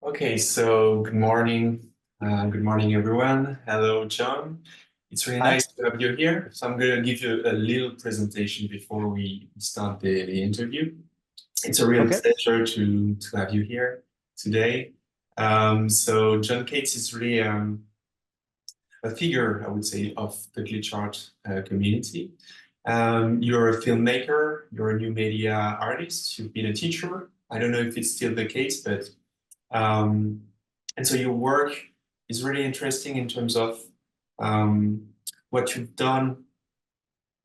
Okay, so good morning. Good morning, everyone. Hello, John. It's really Hi. nice to have you here. So I'm going to give you a little presentation before we start the interview. It's a real Okay. pleasure to have you here today. So Jon Cates is really a figure, I would say, of the glitch art community. You're a filmmaker, you're a new media artist, you've been a teacher. I don't know if it's still the case, but um, and so your work is really interesting in terms of what you've done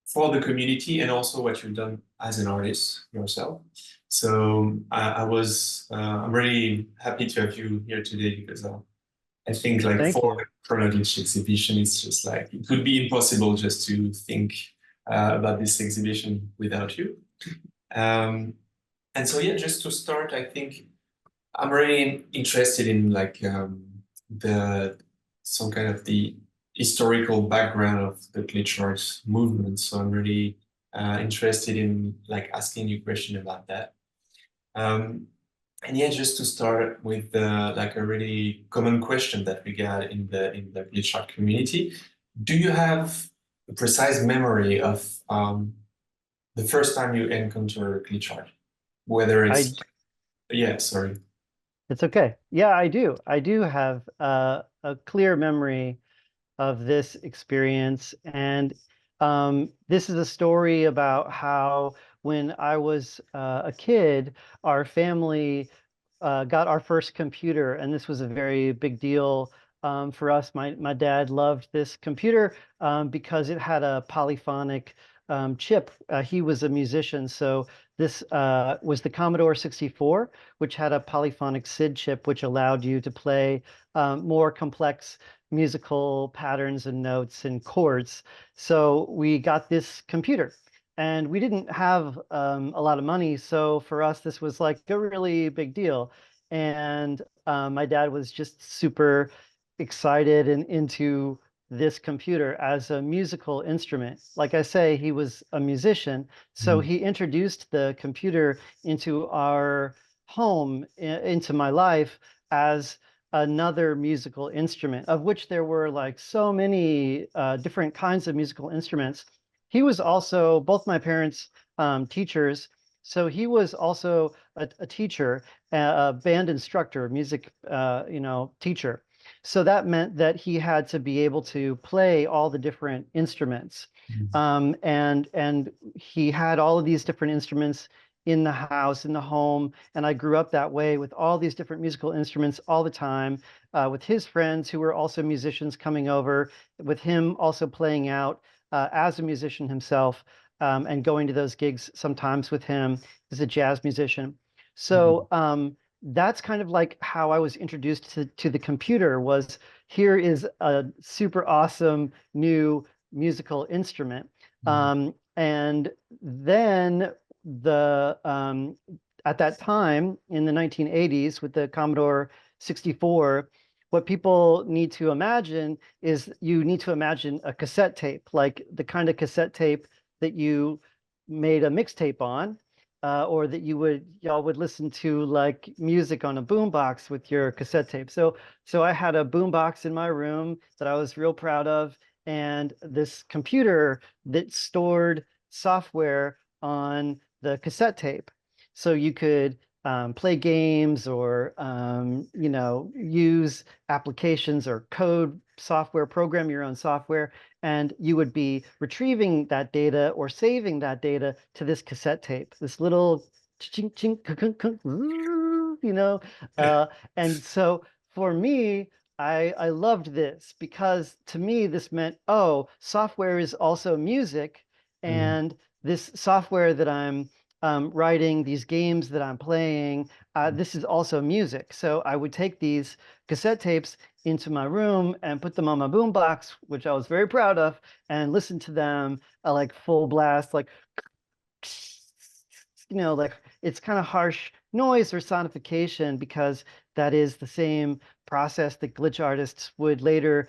for the community and also what you've done as an artist yourself. So I'm really happy to have you here today because I think like Thank for you. the Chrono Glitch exhibition, it's just like it would be impossible just to think about this exhibition without you. Um, and so yeah, just to start, I think I'm really interested in like the some kind of the historical background of the glitch arts movement. So I'm really interested in like asking you a question about that. Um, and yeah, just to start with like a really common question that we get in the glitch art community. Do you have a precise memory of the first time you encounter glitch art? Whether I it's yeah, sorry. It's okay. Yeah, I do. I do have a clear memory of this experience, and this is a story about how when I was a kid, our family got our first computer, and this was a very big deal for us. My dad loved this computer because it had a polyphonic chip. He was a musician, so this was the Commodore 64, which had a polyphonic SID chip, which allowed you to play more complex musical patterns and notes and chords. So we got this computer. And we didn't have a lot of money, so for us, this was like a really big deal. And my dad was just super excited and into this computer as a musical instrument. Like I say, he was a musician, so Mhm. he introduced the computer into our home, into my life as another musical instrument, of which there were like so many different kinds of musical instruments. He was also, both my parents teachers, so he was also a teacher, a band instructor, music teacher. So that meant that he had to be able to play all the different instruments. And he had all of these different instruments in the house, in the home. And I grew up that way with all these different musical instruments all the time, with his friends who were also musicians coming over, with him also playing out as a musician himself, and going to those gigs sometimes with him as a jazz musician. Mhm. So that's kind of like how I was introduced to the computer. Was here is a super awesome new musical instrument. And then the at that time in the 1980s with the Commodore 64, what people need to imagine is you need to imagine a cassette tape, like the kind of cassette tape that you made a mixtape on, or that y'all would listen to like music on a boombox with your cassette tape. So I had a boombox in my room that I was real proud of, and this computer that stored software on the cassette tape. So you could play games or use applications or code software, program your own software, and you would be retrieving that data or saving that data to this cassette tape, this little ching ching you know. Uh, and so for me, I loved this because to me this meant, oh, software is also music, Mhm. and this software that I'm writing, these games that I'm playing, this is also music. So I would take these cassette tapes into my room and put them on my boombox, which I was very proud of, and listen to them like full blast, like like it's kind of harsh noise or sonification because that is the same process that glitch artists would later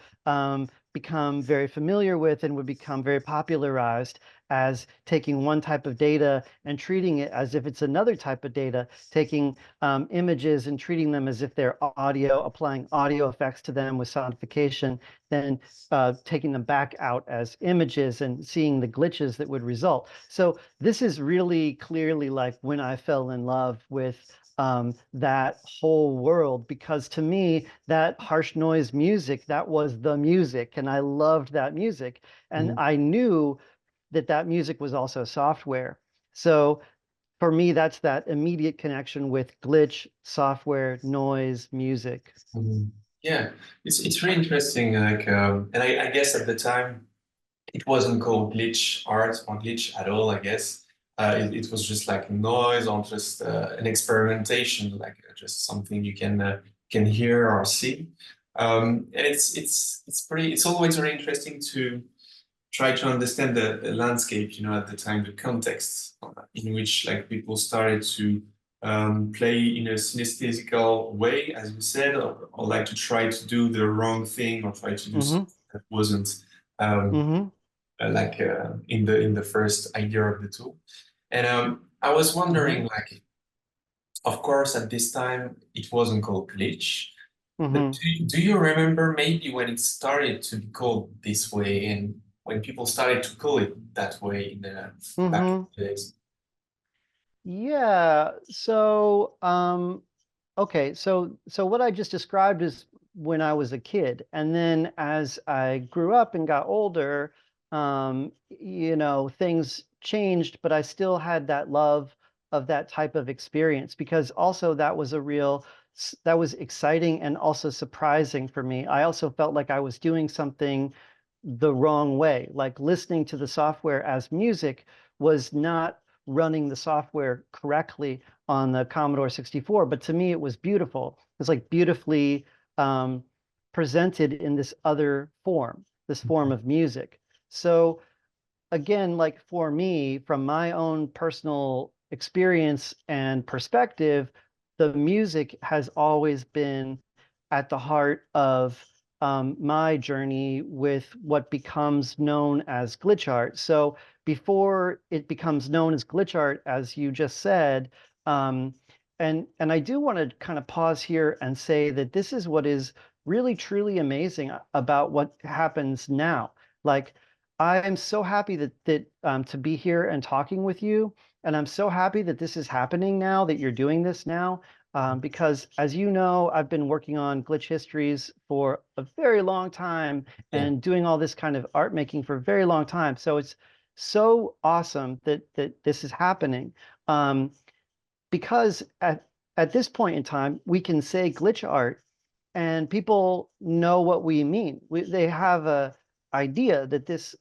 become very familiar with and would become very popularized as taking one type of data and treating it as if it's another type of data, taking images and treating them as if they're audio, applying audio effects to them with sonification, then taking them back out as images and seeing the glitches that would result. So this is really clearly like when I fell in love with that whole world, because to me, that harsh noise music, that was the music, and I loved that music. And Mhm. I knew that that music was also software. So for me, that's that immediate connection with glitch, software, noise, music. Mhm. Yeah, it's really interesting. Like, and I guess at the time it wasn't called glitch art or glitch at all. I guess it was just like noise or just an experimentation, like just something you can hear or see. And it's pretty. It's always very interesting to try to understand the landscape, at the time, the context in which like people started to play in a synesthetical way, as you said, or like to try to do the wrong thing or try to do Hmm. something that wasn't um, Hmm. like in the first idea of the tool. And I was Hmm. wondering, like, of course, at this time it wasn't called glitch, but Hmm. do you remember maybe when it started to be called this way and when people started to call it that way in the back in Hmm. the days? Yeah. So, okay. So what I just described is when I was a kid, and then as I grew up and got older, things changed, but I still had that love of that type of experience because also that was that was exciting and also surprising for me. I also felt like I was doing something the wrong way, like listening to the software as music was not running the software correctly on the Commodore 64, but to me it was beautiful. It's like beautifully um, presented in this other form, this form of music. So again, like for me, from my own personal experience and perspective, the music has always been at the heart of my journey with what becomes known as glitch art. So before it becomes known as glitch art, as you just said, um, and I do want to kind of pause here and say that this is what is really truly amazing about what happens now. Like I am so happy that to be here and talking with you, and I'm so happy that this is happening now, that you're doing this now, because as you know, I've been working on glitch histories for a very long time Yeah. and doing all this kind of art making for a very long time. So it's so awesome that this is happening. Um, because at this point in time, we can say glitch art and people know what we mean. They have a idea that this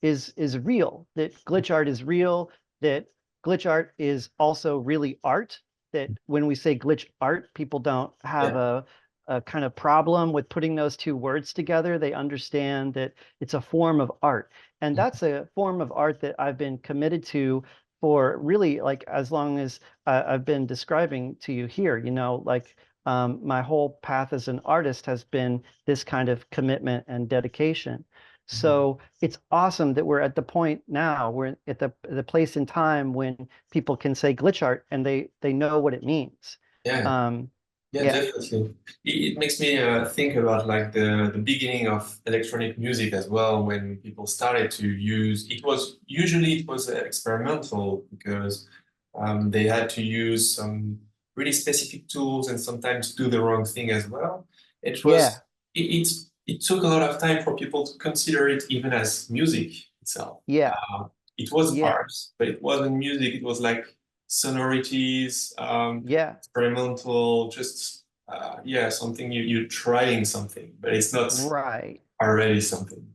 is real, that glitch art is real, that glitch art is also really art, that when we say glitch art, people don't have Yeah. a kind of problem with putting those two words together. They understand that it's a form of art. And that's a form of art that I've been committed to for really like as long as I've been describing to you here, like my whole path as an artist has been this kind of commitment and dedication. Mhm. So it's awesome that we're at the point now, we're at the place in time when people can say glitch art and they know what it means. Yeah. Um, Yeah, yeah, definitely. It makes me think about like the beginning of electronic music as well, when people started to use it was usually it was experimental because they had to use some really specific tools and sometimes do the wrong thing as well. It was yeah, it took a lot of time for people to consider it even as music itself. yeah, Uh, it was yeah, art, but it wasn't music. It was like sonorities, yeah, experimental, just yeah, something you're trying something, but it's not right. already something.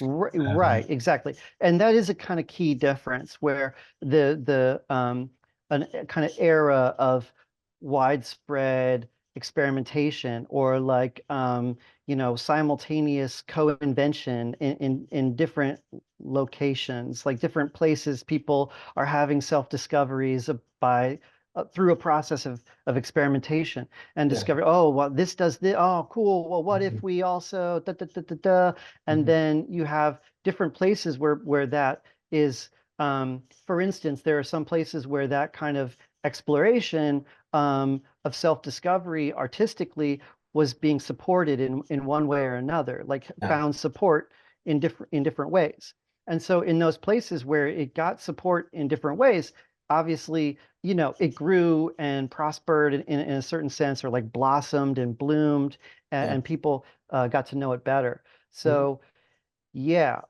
Right, exactly. And that is a kind of key difference where the an a kind of era of widespread experimentation or like simultaneous co-invention in different locations, like different places people are having self-discoveries by through a process of experimentation and Yeah. discover, oh, well, this does this. Oh, cool. Well, what if we also da, da, da, da, da. And then you have different places where that is. For instance, there are some places where that kind of exploration of self-discovery artistically was being supported in one way or another, like Yeah. found support in different ways. And so in those places where it got support in different ways, obviously, it grew and prospered in a certain sense, or like blossomed and bloomed, Yeah. and people got to know it better. Mhm. So yeah,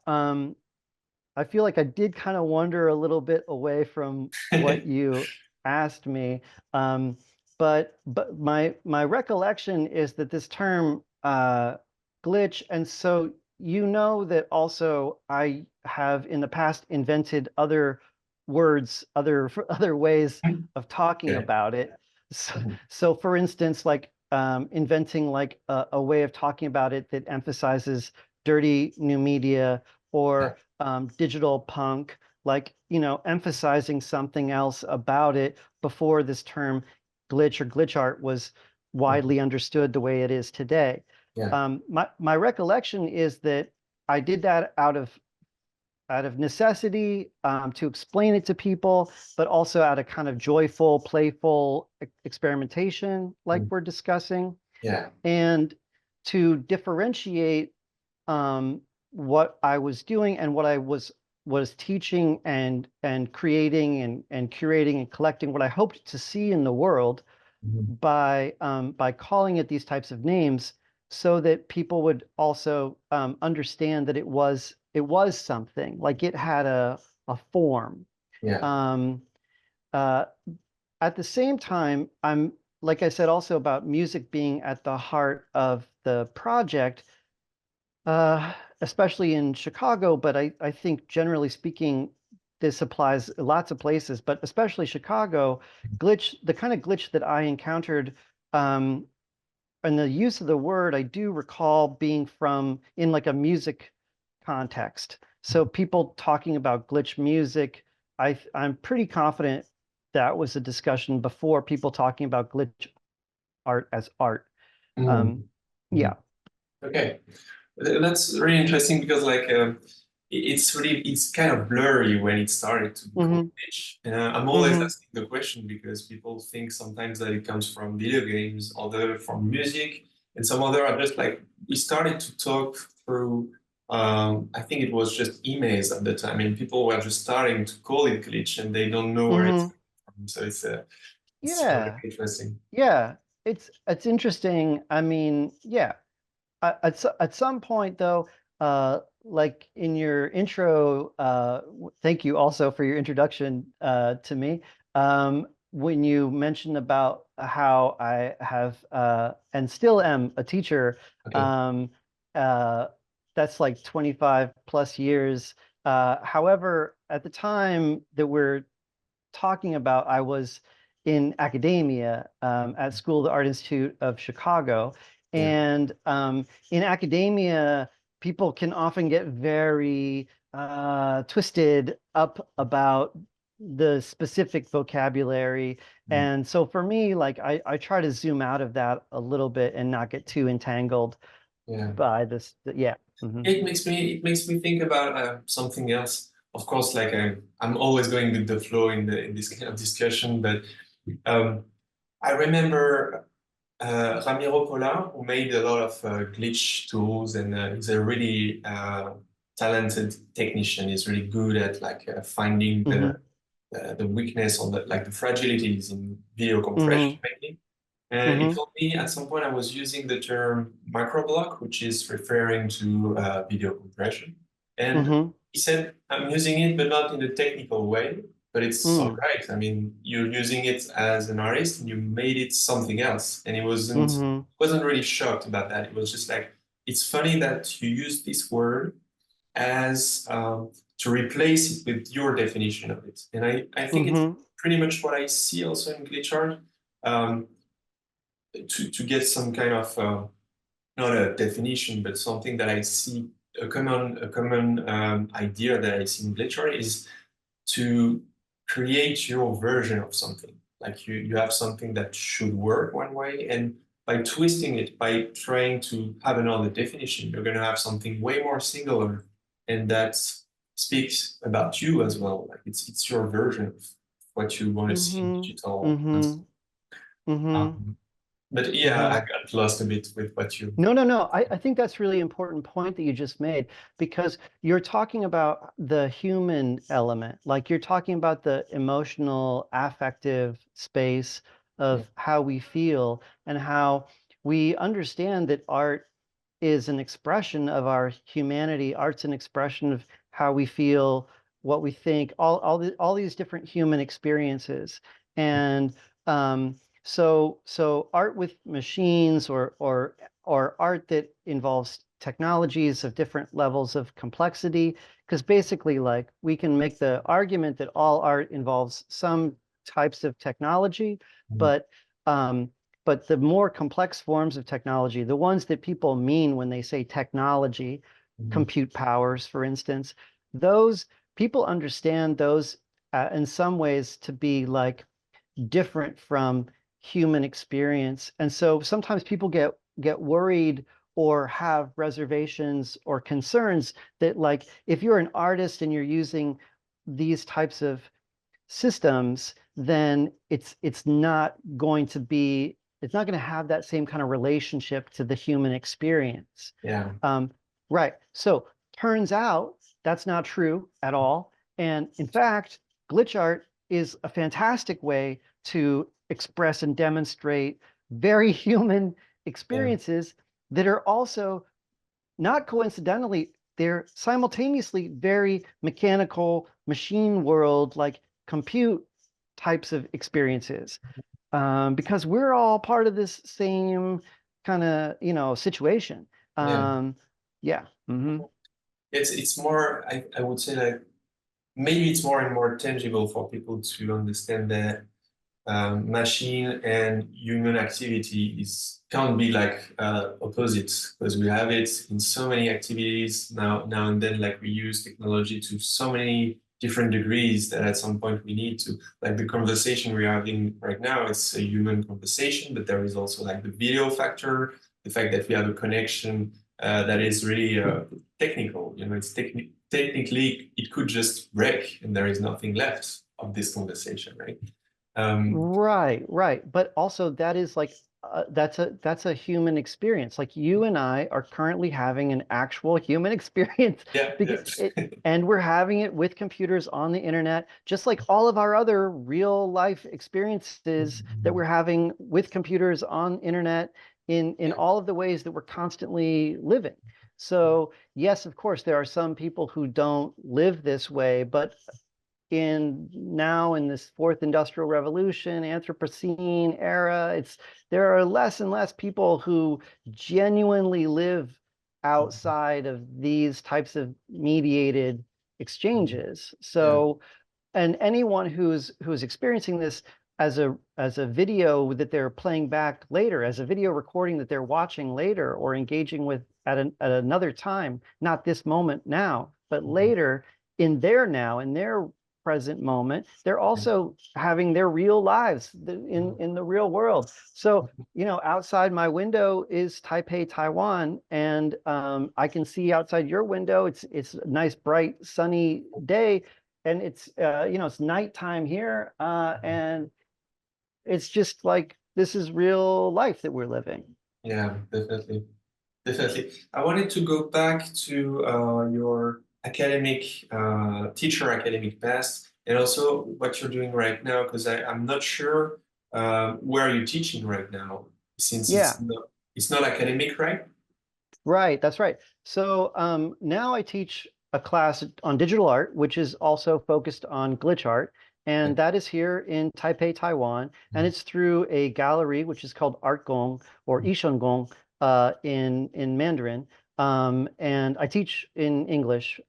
I feel like I did kind of wander a little bit away from what you asked me. Um, but my recollection is that this term glitch, and so that also I have in the past invented other words, other ways of talking Okay. about it. So, Mhm. so for instance, like inventing like a way of talking about it that emphasizes dirty new media Yeah. or digital punk, like, emphasizing something else about it before this term glitch or glitch art was Mhm. widely understood the way it is today. Yeah. My recollection is that I did that out of necessity, to explain it to people, but also out of kind of joyful, playful experimentation, like Mhm. we're discussing, Yeah. and to differentiate what I was doing and what I was teaching and creating and curating and collecting, what I hoped to see in the world Mhm. by calling it these types of names, so that people would also understand that it was something, like it had a form. Yeah. Um, uh, at the same time, I'm, like I said, also about music being at the heart of the project, uh, especially in Chicago, but I think generally speaking, this applies lots of places, but especially Chicago. The kind of glitch that I encountered, um, and the use of the word, I do recall being from in like a music context. So people talking about glitch music, I'm pretty confident that was a discussion before people talking about glitch art as art. Mhm. Um, Mhm. yeah. Okay. That's really interesting because like it's kind of blurry when it started to become Hmm. niche. And I'm always Hmm. asking the question because people think sometimes that it comes from video games, other from music, and some other are just like we started to talk through. I think it was just emails at the time, and people were just starting to call it glitch, and they don't know where it's Hmm. from. So it's really Yeah. interesting. Yeah. It's interesting. I mean, yeah. At some point, though, like in your intro, thank you also for your introduction to me. When you mentioned about how I have and still am a teacher, Okay. um, uh, that's like 25 plus years. However, at the time that we're talking about, I was in academia at School of the Art Institute of Chicago. Yeah. And in academia, people can often get very twisted up about the specific vocabulary. Mm. And so for me, like I try to zoom out of that a little bit and not get too entangled Yeah. by this. Yeah. Hmm. It makes me think about something else. Of course, like I'm always going with the flow in this kind of discussion, but um, I remember Ramiro Pola, who made a lot of glitch tools, and he's a really talented technician. He's really good at like finding Hmm. the weakness or the fragilities in video compression Hmm. mainly. And he Hmm. told me at some point I was using the term microblock, which is referring to video compression. And Hmm. he said, I'm using it, but not in a technical way. But it's all Hmm. right. I mean, you're using it as an artist and you made it something else. And he Hmm. wasn't really shocked about that. It was just like, it's funny that you use this word as to replace it with your definition of it. And I think it's Hmm. pretty much what I see also in glitch art. Um, to get some kind of not a definition, but something that I see a common idea that I see in literature is to create your version of something. Like you have something that should work one way, and by twisting it, by trying to have another definition, you're going to have something way more singular, and that speaks about you as well. Like it's your version of what you want to see in Mm-hmm. digital. Mm-hmm. Mm-hmm. Um, but yeah, Mm-hmm. I got lost a bit with what you. No, no, no. I think that's really important point that you just made because you're talking about the human element. Like you're talking about the emotional, affective space Yeah. of how we feel and how we understand that art is an expression of our humanity. Art's an expression of how we feel, what we think, all these different human experiences. And so art with machines or art that involves technologies of different levels of complexity, because basically, like, we can make the argument that all art involves some types of technology, Mhm. but um, but the more complex forms of technology, the ones that people mean when they say technology, Mhm. compute powers, for instance, those people understand those in some ways to be like different from human experience. And so sometimes people get worried or have reservations or concerns that, like, if you're an artist and you're using these types of systems, then it's not going to have that same kind of relationship to the human experience. Yeah. Um, right. So turns out that's not true at all. And in fact, glitch art is a fantastic way to express and demonstrate very human Yeah. experiences that are also not coincidentally, they're simultaneously very mechanical, machine world, like compute types of experiences. Because we're all part of this same kind of, situation. Yeah. Yeah. Hmm. It's more, I would say, like maybe it's more and more tangible for people to understand that machine and human activity is can't be like opposites, because we have it in so many activities now and then. Like we use technology to so many different degrees that at some point we need to, like the conversation we're having right now, it's a human conversation, but there is also like the video factor, the fact that we have a connection that is really technical. It's technically it could just break and there is nothing left of this conversation, right? Um, Right, right. But also that is like that's a human experience. Like you and I are currently having an actual human experience yeah, because yeah. and we're having it with computers on the internet, just like all of our other real life experiences that we're having with computers on internet in Yeah, all of the ways that we're constantly living. So, yes, of course, there are some people who don't live this way, but in this fourth industrial revolution, Anthropocene era, there are less and less people who genuinely live outside of these types of mediated exchanges. yeah, So, and anyone who's experiencing this as a video that they're playing back later, as a video recording that they're watching later or engaging with at another time, not this moment now, but later in their present moment, they're also having their real lives in the real world. So, outside my window is Taipei, Taiwan, and I can see outside your window. It's a nice, bright, sunny day, and it's nighttime here, and it's just like this is real life that we're living. yeah, definitely. Definitely. I wanted to go back to your teacher academic past, and also what you're doing right now, because I'm not sure where you're teaching right now, since Yeah. it's not academic, right? Right, that's right. So now I teach a class on digital art, which is also focused on glitch art, Yeah. and that is here in Taipei, Taiwan, and it's through a gallery which is called Art Gong or Isheng Gong in Mandarin. And I teach in English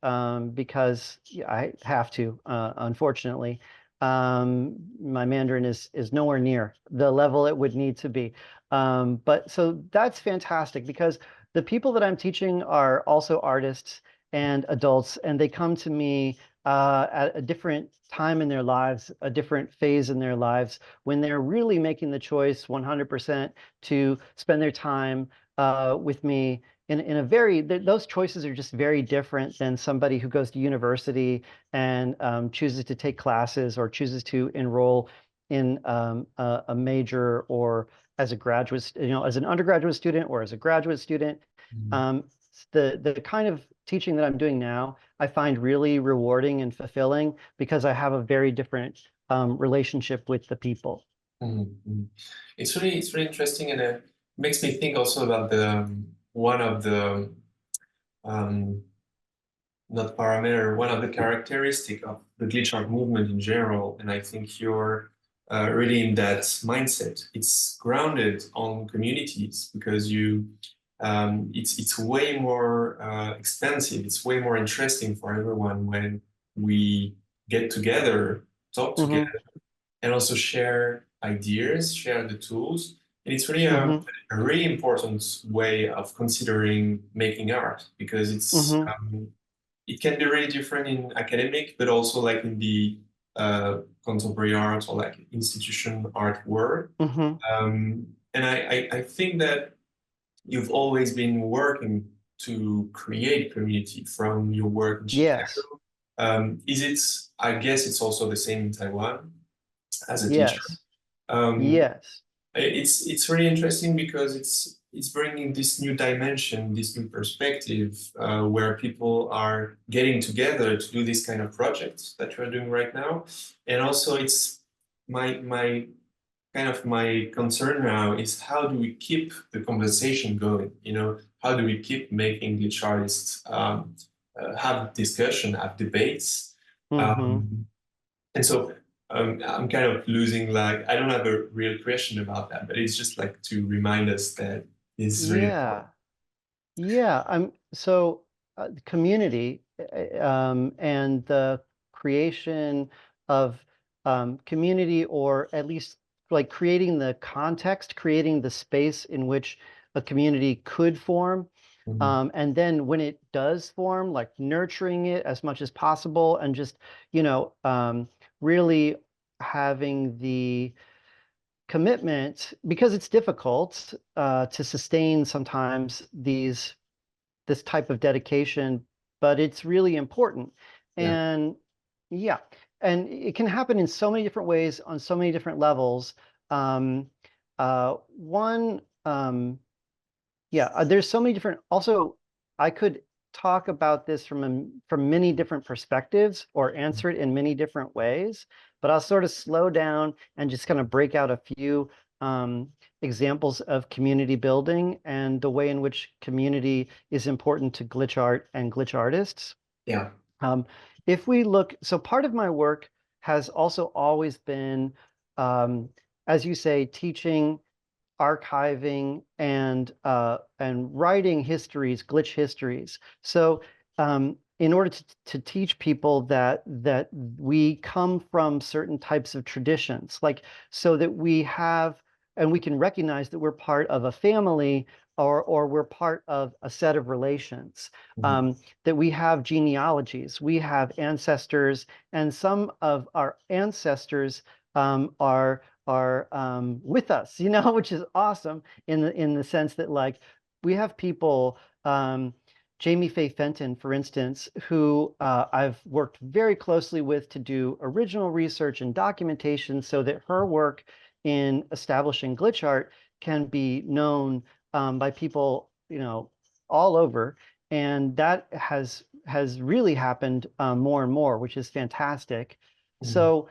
because yeah, I have to, unfortunately. My Mandarin is nowhere near the level it would need to be. But so that's fantastic because the people that I'm teaching are also artists and adults, and they come to me at a different time in their lives, a different phase in their lives, when they're really making the choice 100% to spend their time with me in a very, those choices are just very different than somebody who goes to university and chooses to take classes or chooses to enroll in a major, or as a graduate, as an undergraduate student or as a graduate student. Mhm. Um, the kind of teaching that I'm doing now, I find really rewarding and fulfilling because I have a very different relationship with the people. Mhm. Mhm. It's really interesting, and it makes me think also about the one of the um, not parameter, one of the characteristic of the glitch art movement in general, and I think you're really in that mindset. It's grounded on communities because it's way more expensive. It's way more interesting for everyone when we get together, talk Hmm. together, and also share ideas, share the tools. And it's really Hmm. a really important way of considering making art because Hmm. it can be really different in academic, but also like in the contemporary art or like institution art world. Hmm. And I think that you've always been working to create community from your work in Yes. Chicago. Is it, I guess it's also the same in Taiwan as a teacher. Yes. Um, Yes. it's really interesting because it's bringing this new dimension, this new perspective, where people are getting together to do this kind of projects that you're doing right now. And also, it's my kind of my concern now is how do we keep the conversation going? You know, how do we keep making the artists have discussion, have debates? Hmm. Um, and so I'm kind of losing, like, I don't have a real question about that, but it's just like to remind us that this is really important. Yeah. Yeah, the community and the creation of community, or at least like creating the context, creating the space in which a community could form. Mhm. And then when it does form, like nurturing it as much as possible and just, really having the commitment, because it's difficult to sustain sometimes this type of dedication, but it's really important. Yeah, And yeah, and it can happen in so many different ways on so many different levels. Um, one yeah, there's so many different. Also, I could talk about this from many different perspectives or answer it in many different ways, but I'll sort of slow down and just kind of break out a few um, examples of community building and the way in which community is important to glitch art and glitch artists. yeah. Um, if we look, so part of my work has also always been, um, as you say, teaching, archiving, and writing histories, glitch histories. So in order to teach people that we come from certain types of traditions, like so that we have and we can recognize that we're part of a family, or we're part of a set of relations, Mhm. um, that we have genealogies, we have ancestors, and some of our ancestors are with us, which is awesome in the sense that, like, we have people, Jamie Faye Fenton, for instance, who I've worked very closely with to do original research and documentation so that her work in establishing glitch art can be known by people, all over. And that has really happened more and more, which is fantastic. Mhm. So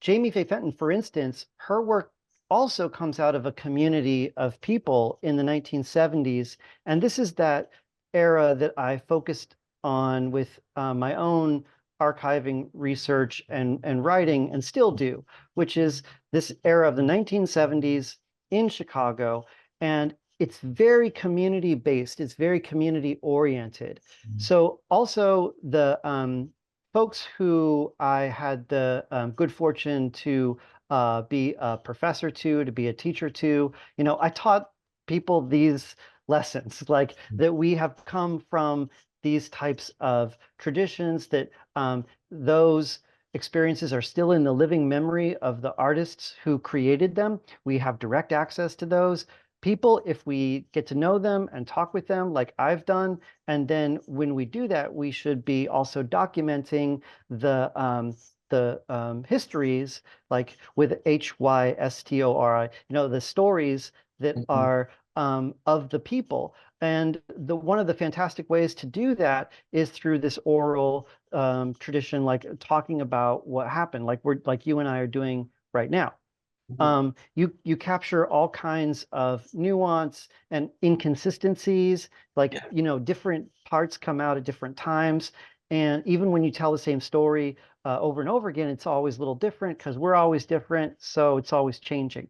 Jamie Faye Fenton, for instance, her work also comes out of a community of people in the 1970s. And this is that era that I focused on with my own archiving research and writing, and still do, which is this era of the 1970s in Chicago. And it's very community based, it's very community oriented. So also the folks who I had the good fortune to be a professor to be a teacher to, I taught people these lessons, like that we have come from these types of traditions, that those experiences are still in the living memory of the artists who created them. We have direct access to those people if we get to know them and talk with them like I've done. And then when we do that, we should be also documenting the histories, like with HYSTORI, the stories that Mhm. are of the people. And one of the fantastic ways to do that is through this oral tradition, like talking about what happened, like you and I are doing right now. Mhm. You capture all kinds of nuance and inconsistencies, like, Yeah. different parts come out at different times. And even when you tell the same story over and over again, it's always a little different because we're always different. So it's always changing.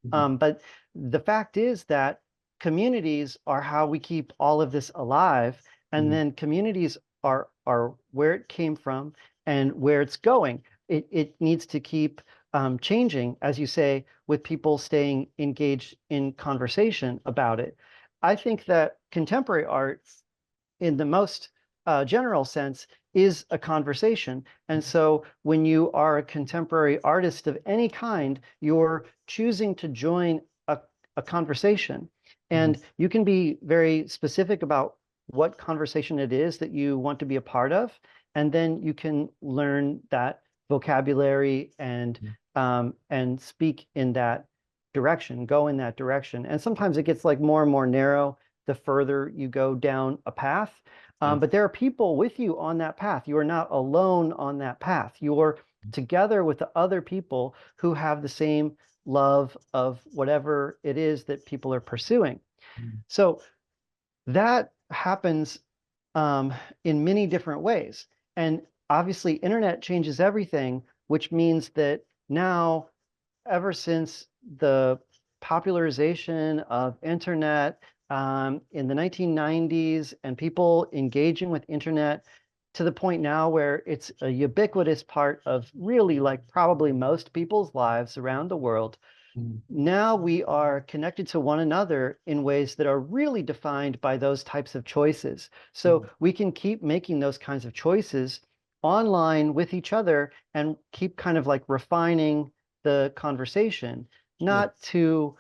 Mhm. But the fact is that communities are how we keep all of this alive, and Mhm. then communities are where it came from and where it's going. It needs to keep changing, as you say, with people staying engaged in conversation about it. I think that contemporary art, in the most general sense, is a conversation. And so when you are a contemporary artist of any kind, you're choosing to join a conversation. Mhm. And you can be very specific about what conversation it is that you want to be a part of. And then you can learn that vocabulary and speak in that direction, go in that direction. And sometimes it gets like more and more narrow the further you go down a path. Yeah. But there are people with you on that path. You are not alone on that path. You're together with the other people who have the same love of whatever it is that people are pursuing. Mhm. So that happens um, in many different ways. And obviously, internet changes everything, which means that now, ever since the popularization of internet in the 1990s, and people engaging with internet to the point now where it's a ubiquitous part of really, like, probably most people's lives around the world, Mhm. now we are connected to one another in ways that are really defined by those types of choices. So Mhm. we can keep making those kinds of choices online with each other and keep kind of like refining the conversation, Yeah. not to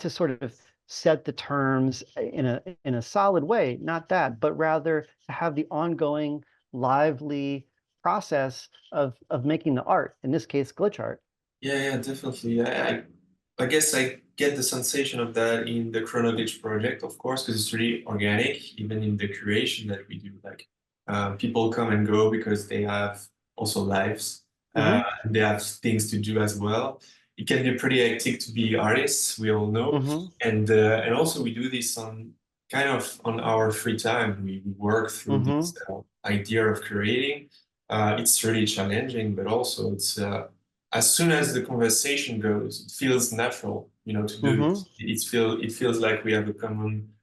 sort of set the terms in a solid way, not that, but rather to have the ongoing, lively process of making the art, in this case, glitch art. Yeah, yeah, definitely. I guess I get the sensation of that in the Chronoglitch project, of course, because it's really organic, even in the curation that we do. Like, people come and go because they have also lives, Hmm. and they have things to do as well. It can be pretty hectic to be artists, we all know, Hmm. and also we do this on kind of on our free time. We work through Hmm. this idea of creating. It's really challenging, but also it's as soon as the conversation goes, it feels natural, to do it. Hmm. It feels like we have a common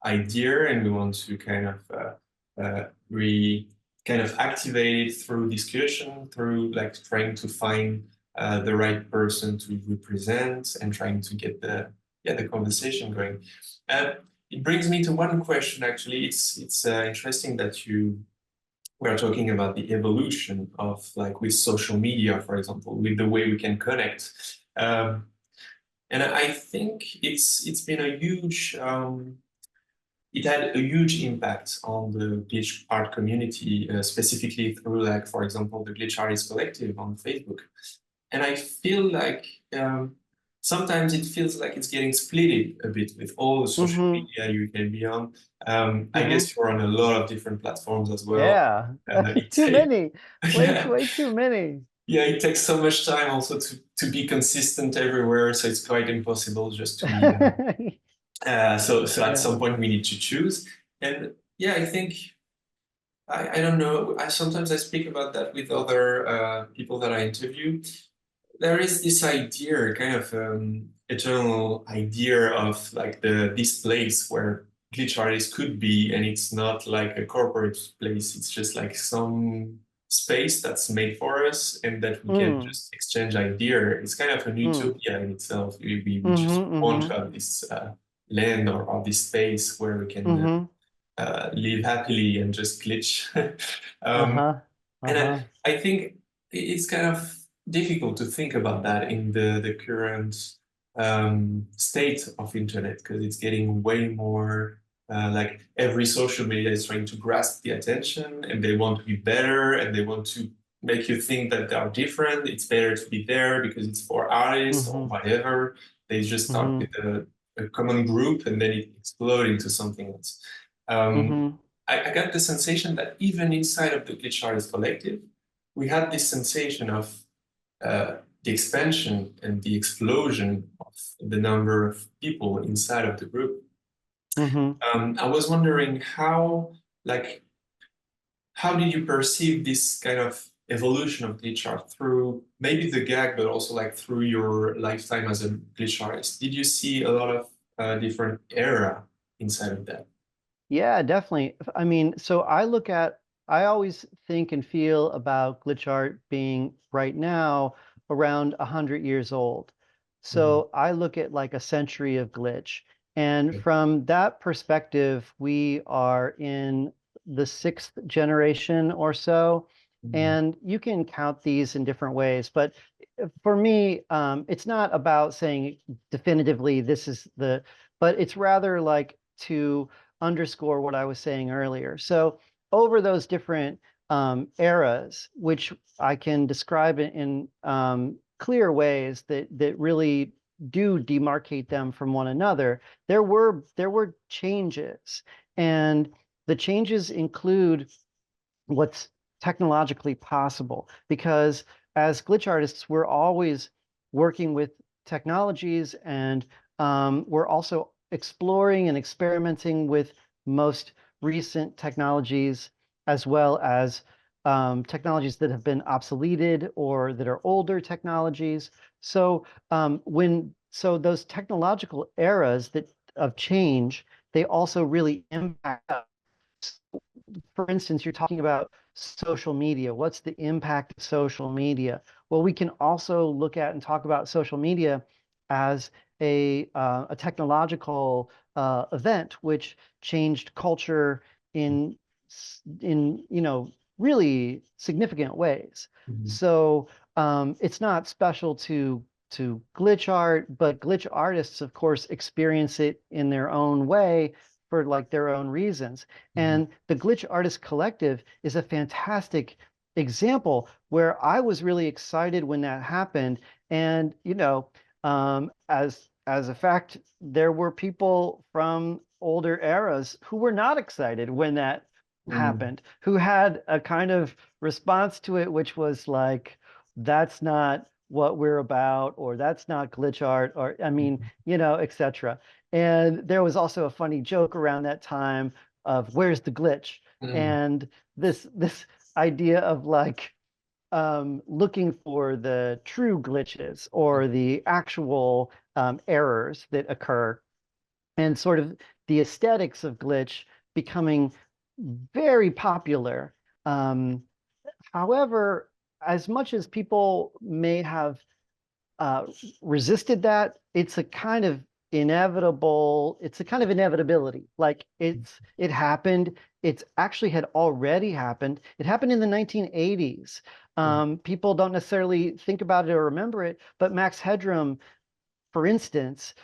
idea, and we want to re kind of activate it through discussion, through like trying to find the right person to represent and trying to get the conversation going. Uh, it brings me to one question. Actually, it's interesting that we're talking about the evolution of, like, with social media, for example, with the way we can connect. And I think it's been a huge it had a huge impact on the glitch art community, specifically through, like, for example, the Glitch Artists Collective on Facebook. And I feel like sometimes it feels like it's getting split a bit with all the social Hmm. media you can be on. I Hmm. guess you're on a lot of different platforms as well. Yeah. It Too takes, many. yeah, Way too many. yeah, it takes so much time also to be consistent everywhere. So it's quite impossible just to be. So at Yeah. some point we need to choose. And yeah, I think I don't know. Sometimes I speak about that with other people that I interview. There is this idea, kind of eternal idea of, like, this place where glitch artists could be, and it's not like a corporate place. It's just like some space that's made for us, and that we can Mm. just exchange idea. It's kind of an Mm. utopia in itself. We just Hmm. want Hmm. to have this land, or this space where we can Hmm. live happily and just glitch. um, Uh-huh. and Uh-huh. I think it's kind of difficult to think about that in the current state of internet, because it's getting way more like every social media is trying to grasp the attention, and they want to be better, and they want to make you think that they are different. It's better to be there because it's for artists or Mm-hmm. whatever. They just start Mm-hmm. with a common group, and then it explodes into something else. Um, Mm-hmm. I got the sensation that even inside of the glitch artist collective, we had this sensation of the expansion and the explosion of the number of people inside of the group. Mm-hmm. I was wondering like, how did you perceive this kind of evolution of glitch art through maybe the gag, but also like through your lifetime as a glitch artist? Did you see a lot of different era inside of that? Yeah, definitely. I mean, so I always think and feel about glitch art being right now around 100 years old. Mhm. So I look at like a century of glitch. And from that perspective, we are in the sixth generation or so. Mhm. And you can count these in different ways. But for me, it's not about saying definitively this is but it's rather like to underscore what I was saying earlier. So over those different eras, which I can describe in clear ways that really do demarcate them from one another, there were changes, and the changes include what's technologically possible. Because as glitch artists, we're always working with technologies, and we're also exploring and experimenting with most recent technologies, as well as technologies that have been obsoleted or that are older technologies. So so those technological eras that of change, they also really impact us. For instance, you're talking about social media. What's the impact of social media? Well, we can also look at and talk about social media as a technological event which changed culture in really significant ways. Mhm. So it's not special to glitch art, but glitch artists, of course, experience it in their own way for like their own reasons. Mhm. And the Glitch Artist Collective is a fantastic example where I was really excited when that happened. And, as a fact, there were people from older eras who were not excited when that Mhm. happened, who had a kind of response to it, which was like, that's not what we're about, or that's not glitch art, or I mean, etc. And there was also a funny joke around that time of where's the glitch? Mhm. And this idea of like looking for the true glitches or the actual errors that occur, and sort of the aesthetics of glitch becoming very popular. Um, However, as much as people may have uh, resisted that, it's a kind of inevitability. Like it happened. It's actually had already happened. It happened in the 1980s. Mhm. People don't necessarily think about it or remember it, but Max Headroom, for instance,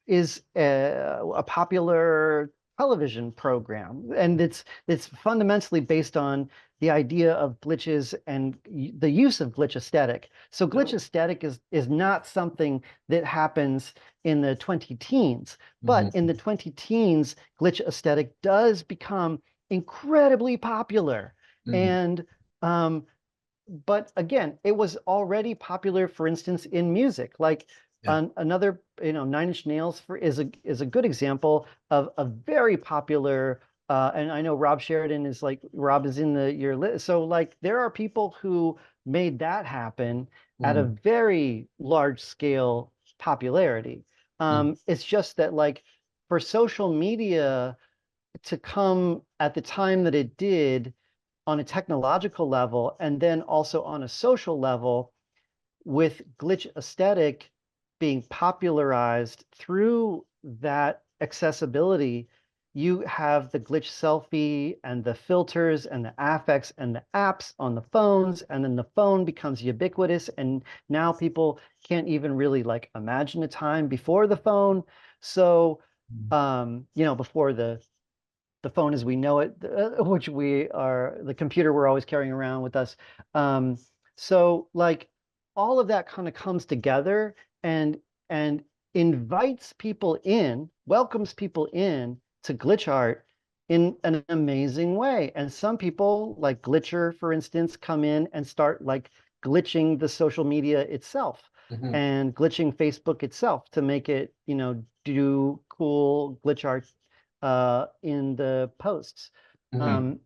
is a popular television program, and it's fundamentally based on the idea of glitches and the use of glitch aesthetic. So glitch Oh. aesthetic is not something that happens in the 20 teens, but in Mhm. the 20 teens, glitch aesthetic does become incredibly popular. Mhm. And um, but again, it was already popular, for instance, in music. Like Yeah. another, Nine Inch Nails is a good example of a very popular. And I know Rob Sheridan is like Rob is in your list. So like there are people who made that happen at a Mhm. very large scale popularity. Mhm. It's just that like for social media to come at the time that it did on a technological level and then also on a social level, with glitch aesthetic being popularized through that accessibility, you have the glitch selfie and the filters and the affects and the apps on the phones, and then the phone becomes ubiquitous, and now people can't even really like imagine a time before the phone. So, before the phone as we know it, which we are the computer we're always carrying around with us. Um, so like all of that kind of comes together and invites people in, welcomes people in to glitch art in an amazing way. And some people, like Glitcher, for instance, come in and start like glitching the social media itself Mhm. and glitching Facebook itself to make it, do cool glitch art in the posts. Mhm. Um,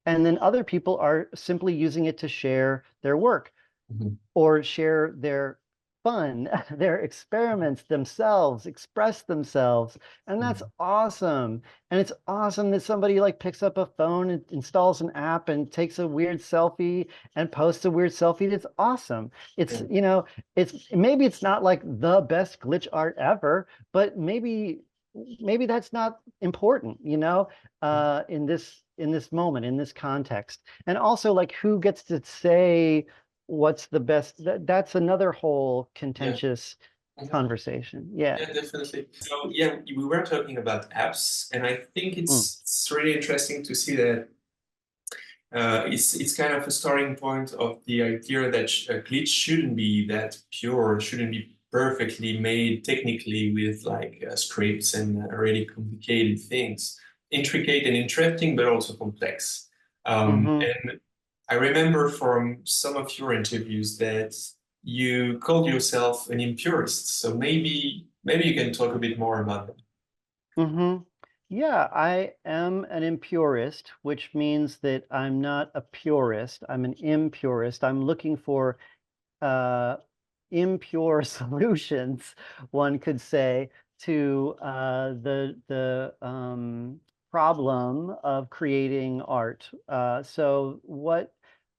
and then other people are simply using it to share their work Mhm. or share their fun, their experiments themselves, express themselves. And that's Mhm. awesome. And it's awesome that somebody like picks up a phone and installs an app and takes a weird selfie and posts a weird selfie. It's awesome. It's, Yeah. it's maybe it's not like the best glitch art ever, but maybe that's not important, in this moment, in this context. And also like who gets to say what's the best? That's another whole Yeah. contentious Mhm. conversation. Yeah. Yeah, definitely. So yeah, we were talking about apps, and I think Mm. it's really interesting to see that it's kind of a starting point of the idea that a glitch shouldn't be that pure, shouldn't be perfectly made technically with like scripts and really complicated things, intricate and interesting, but also complex. Hmm. And I remember from some of your interviews that you called yourself an impurist. So maybe you can talk a bit more about that. Hmm. Yeah, I am an impurist, which means that I'm not a purist. I'm an impurist. I'm looking for uh, impure solutions, one could say, to the problem of creating art. So what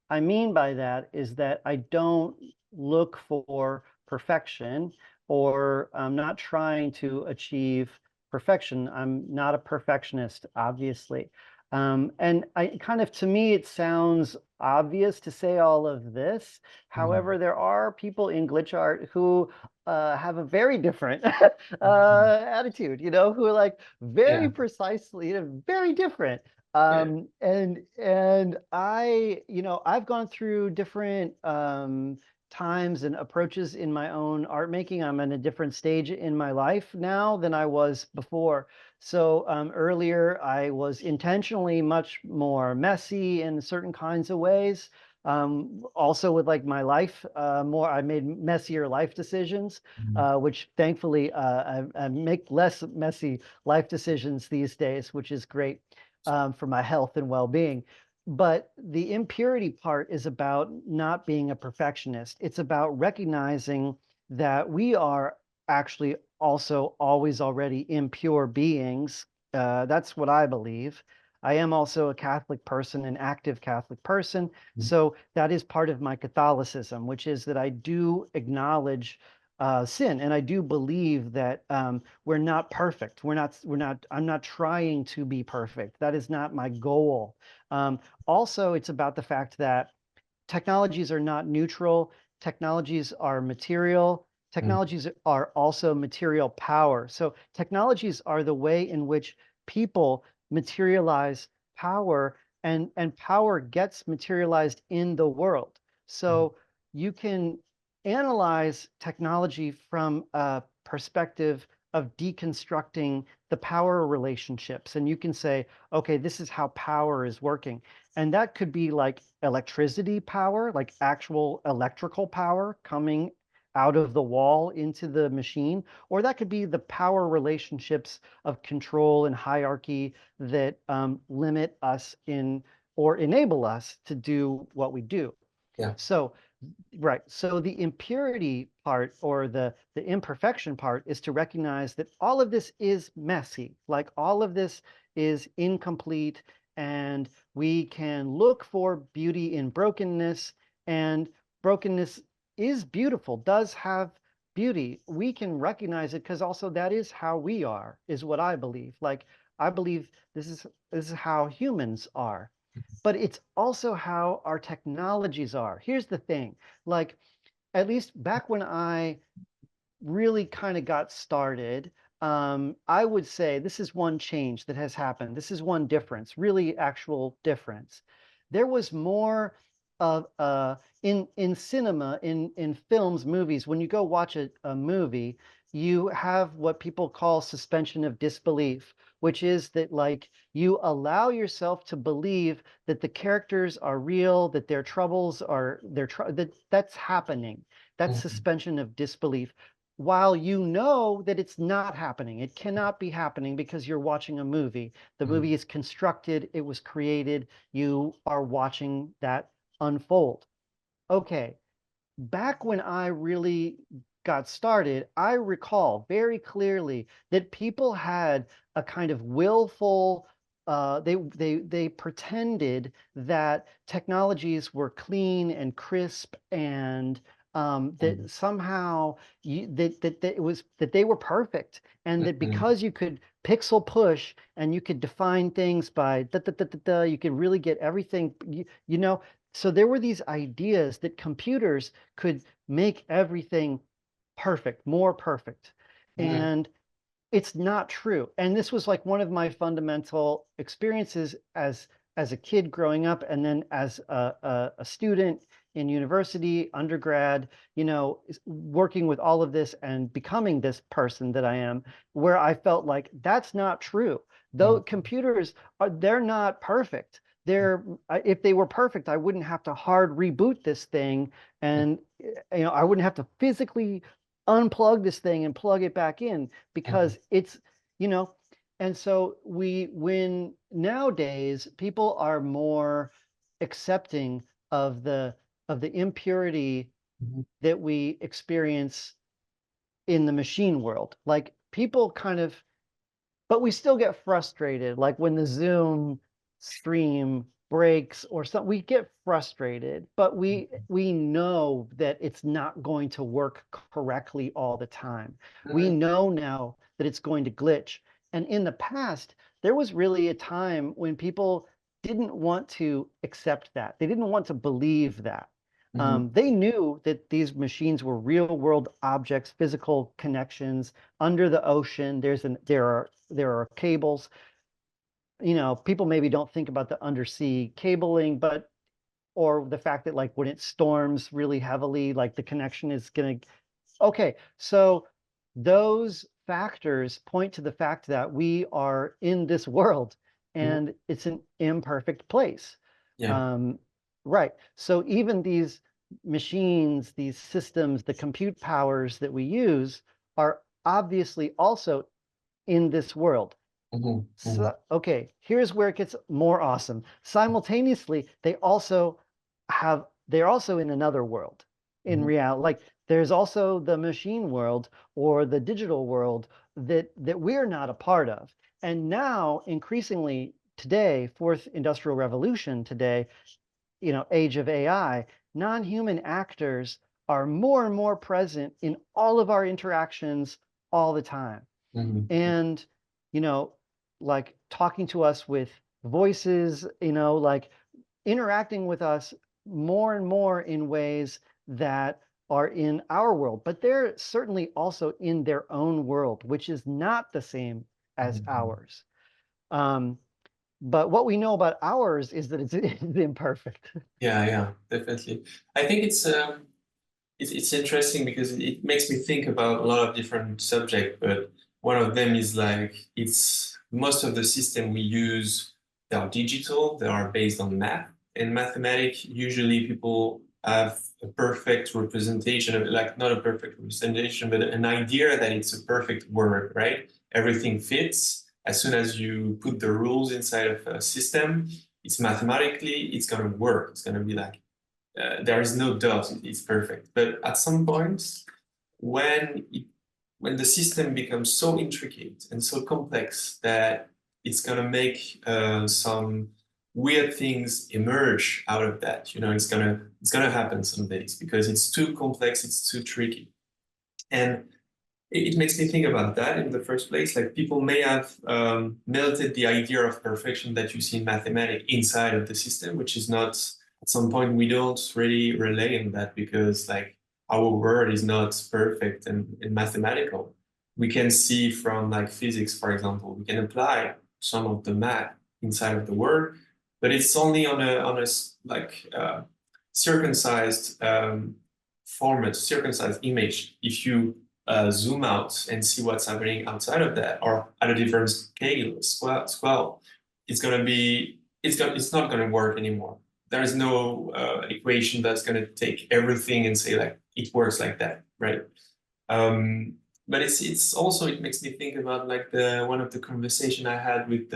I mean by that is that I don't look for perfection, or I'm not trying to achieve perfection. I'm not a perfectionist, obviously. And I kind of, to me, it sounds obvious to say all of this. Mhm. However, there are people in glitch art who have a very different Mhm. attitude, who are like very Yeah, precisely, very different. yeah. And I've gone through different times and approaches in my own art making. I'm in a different stage in my life now than I was before. So earlier, I was intentionally much more messy in certain kinds of ways. Also with like my life, I made messier life decisions, Mhm. which thankfully I make less messy life decisions these days, which is great for my health and well-being. But the impurity part is about not being a perfectionist. It's about recognizing that we are actually also always already impure beings. That's what I believe. I am also a Catholic person, an active Catholic person. So that is part of my Catholicism, which is that I do acknowledge sin, and I do believe that we're not perfect. I'm not trying to be perfect. That is not my goal. Um, Also, it's about the fact that technologies are not neutral. Technologies are material. Mhm. Technologies are also material power. So technologies are the way in which people materialize power, and power gets materialized in the world. Mhm. So you can analyze technology from a perspective of deconstructing the power relationships. And you can say, okay, this is how power is working. And that could be like electricity power, like actual electrical power coming out of the wall into the machine, or that could be the power relationships of control and hierarchy that limit us in or enable us to do what we do. Yeah. So right. So the impurity part, or the imperfection part, is to recognize that all of this is messy. Like all of this is incomplete, and we can look for beauty in brokenness, and brokenness is beautiful, does have beauty. We can recognize it because also that is how we are, is what I believe. Like, I believe this is how humans are, but it's also how our technologies are. Here's the thing, like, at least back when I really kind of got started, I would say this is one change that has happened. This is one difference, really actual difference. There was more of in cinema, in films, movies, when you go watch a movie, you have what people call suspension of disbelief, which is that like you allow yourself to believe that the characters are real, that their troubles are that's happening. That's Mhm. suspension of disbelief, while you know that it's not happening. It cannot be happening because you're watching a movie. The movie is constructed, it was created, you are watching that unfold. Okay, back when I really got started, I recall very clearly that people had a kind of willful, they pretended that technologies were clean and crisp, and that Mhm. somehow that it was that they were perfect, and that Mhm. because you could pixel push and you could define things by you could really get everything, you know. So there were these ideas that computers could make everything perfect, more perfect. Mhm. And it's not true. And this was like one of my fundamental experiences as a kid growing up, and then as a student in university, undergrad, you know, working with all of this and becoming this person that I am, where I felt like that's not true. Though Mhm. computers they're not perfect. They're if they were perfect, I wouldn't have to hard reboot this thing, and you know, I wouldn't have to physically unplug this thing and plug it back in, Mhm. because it's, you know. And so when nowadays people are more accepting of the impurity Mhm. that we experience in the machine world, like people kind of, but we still get frustrated. Like when the Zoom stream breaks or something, we get frustrated, but we know that it's not going to work correctly all the time. We Mhm. know now that it's going to glitch. And in the past, there was really a time when people didn't want to accept that. They didn't want to believe that. Mhm. They knew that these machines were real world objects, physical connections under the ocean. There are cables. You know, people maybe don't think about the undersea cabling, but or the fact that like when it storms really heavily, like the connection is gonna. Okay, so those factors point to the fact that we are in this world Mhm. and it's an imperfect place. Yeah. Um, right. So even these machines, these systems, the compute powers that we use are obviously also in this world. Mhm. Mhm. So, okay, here's where it gets more awesome. Simultaneously, they're also in another world in Mhm. reality. Like there's also the machine world or the digital world that we're not a part of. And now, increasingly today, fourth industrial revolution today, you know, age of AI, non-human actors are more and more present in all of our interactions all the time. Mhm. And you know, like talking to us with voices, you know, like interacting with us more and more in ways that are in our world, but they're certainly also in their own world, which is not the same as Mhm. ours. um, but what we know about ours is that it's imperfect. Yeah, yeah, definitely. I think it's interesting because it makes me think about a lot of different subjects, but one of them is like it's most of the system we use, they are digital, they are based on math. In mathematics, usually people have a perfect representation of it, like not a perfect representation, but an idea that it's a perfect word, right? Everything fits. As soon as you put the rules inside of a system, it's mathematically, it's gonna work. It's gonna be like there is no doubt it's perfect. But at some point, when when the system becomes so intricate and so complex that it's gonna make some weird things emerge out of that, you know, it's gonna happen some days because it's too complex, it's too tricky. And it makes me think about that in the first place. Like people may have melted the idea of perfection that you see in mathematics inside of the system, which is not, at some point we don't really rely on that because like our world is not perfect and mathematical. We can see from like physics, for example, we can apply some of the math inside of the world, but it's only on a circumcised format, circumcised image. If you zoom out and see what's happening outside of that, or at a different scale, it's not gonna work anymore. There is no equation that's gonna take everything and say like it works like that, right? Um, but it's also, it makes me think about like the one of the conversation I had with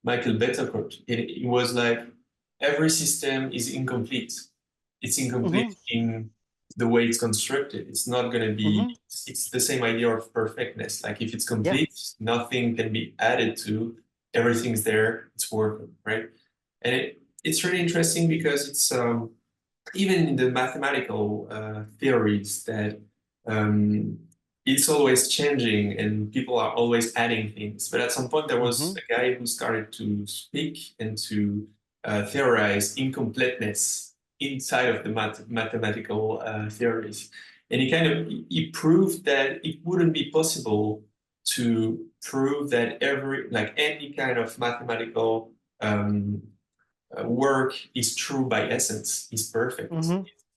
Michael Bettercourt. It was like every system is incomplete. It's incomplete Hmm. in the way it's constructed. It's not going to be, Hmm. it's the same idea of perfectness. Like if it's Yeah. complete, nothing can be added to, everything's there, it's working, right? And it's really interesting because it's even in the mathematical theories that um, it's always changing and people are always adding things. But at some point, there was Hmm. a guy who started to speak and to theorize incompleteness inside of the mathematical theories. And he proved that it wouldn't be possible to prove that like any kind of mathematical work is true by essence, is perfect, Hmm. is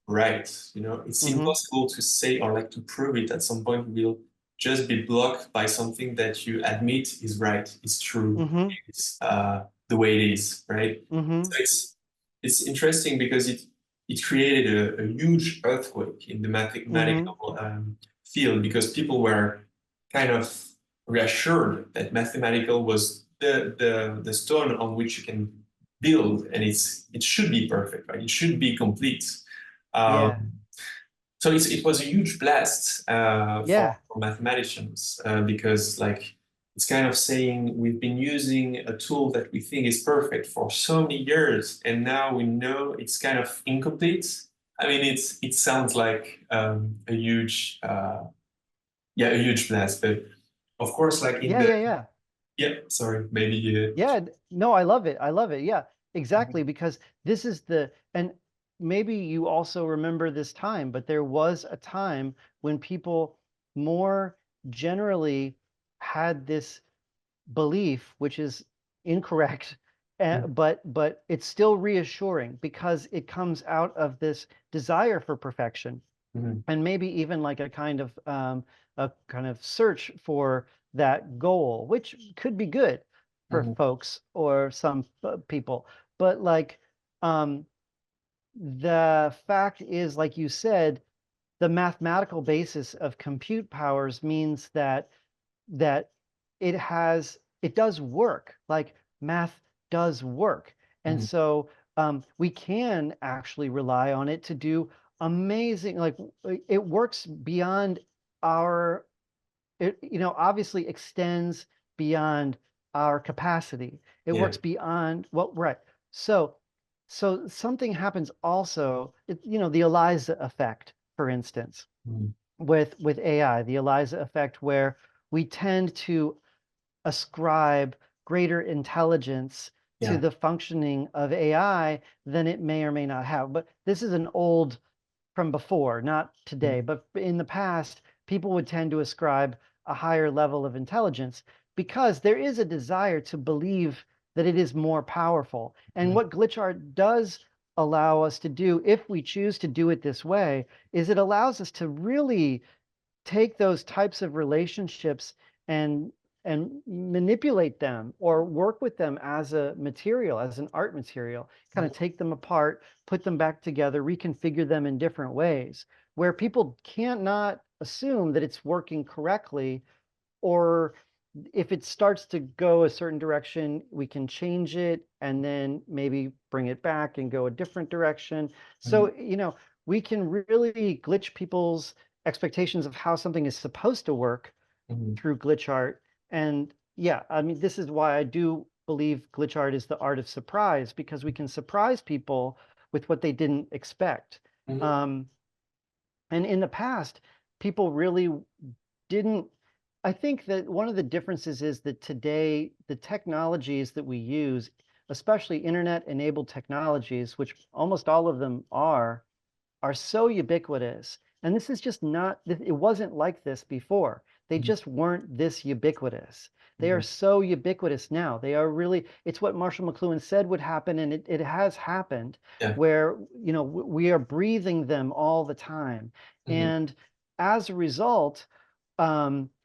right. You know, it's Hmm. impossible to say or like to prove it. At some point, will just be blocked by something that you admit is right, is true, Hmm. it's the way it is, right? So Hmm. it's interesting because it created a huge earthquake in the Hmm. mathematical field because people were kind of reassured that mathematical was the stone on which you can build, and it should be perfect, right? It should be complete. Yeah. So it was a huge blast Yeah. for mathematicians because like it's kind of saying we've been using a tool that we think is perfect for so many years, and now we know it's kind of incomplete. I mean, it sounds like a huge yeah, a huge blast, but of course, like in Yeah. the Yeah. Yeah. yeah, sorry, maybe Yeah, no, I love it. I love it. Yeah, exactly. Because this is and maybe you also remember this time, but there was a time when people more generally had this belief, which is incorrect, but it's still reassuring because it comes out of this desire for perfection Mhm, and maybe even like a kind of search for that goal, which could be good for mhm, folks or some people. But like um, the fact is, like you said, the mathematical basis of compute powers means that it does work. Like math does work. And mhm, so we can actually rely on it to do amazing, like it works beyond our, it, obviously extends beyond our capacity. It yeah, works beyond what, right. So, so something happens also, the ELIZA effect, for instance, mhm, with AI, the ELIZA effect, where we tend to ascribe greater intelligence to yeah, the functioning of AI than it may or may not have. But this is an old from before, not today, mhm, but in the past, people would tend to ascribe a higher level of intelligence because there is a desire to believe that it is more powerful. And mhm, what glitch art does allow us to do, if we choose to do it this way, is it allows us to really take those types of relationships and manipulate them or work with them as a material, as an art material, kind of take them apart, put them back together, reconfigure them in different ways, where people can't not assume that it's working correctly, or if it starts to go a certain direction, we can change it and then maybe bring it back and go a different direction. mhm, So, we can really glitch people's expectations of how something is supposed to work mhm, through glitch art. And yeah, I mean, this is why I do believe glitch art is the art of surprise, because we can surprise people with what they didn't expect. mhm, Um, and in the past, people really didn't. I think that one of the differences is that today the technologies that we use, especially internet-enabled technologies, which almost all of them are so ubiquitous. And this is just not, it wasn't like this before. They just weren't this ubiquitous. They are so ubiquitous now. They are really, it's what Marshall McLuhan said would happen, and it has happened, Yeah. where, you know, we are breathing them all the time. And as a result,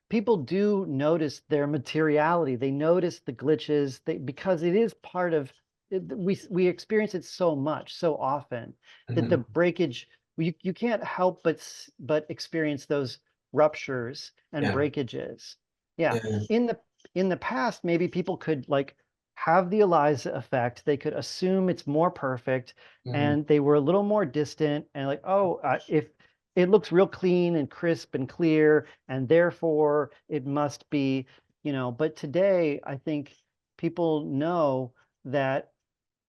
people do notice their materiality. They notice the glitches, because it is part of, we experience it so much, so often, that the breakage, you can't help but experience those ruptures and Yeah. breakages. Yeah. Yeah. In the past, maybe people could like have the Eliza effect. They could assume it's more perfect, and they were a little more distant, and like, oh, if it looks real clean and crisp and clear, and therefore it must be, you know. But today, I think people know that,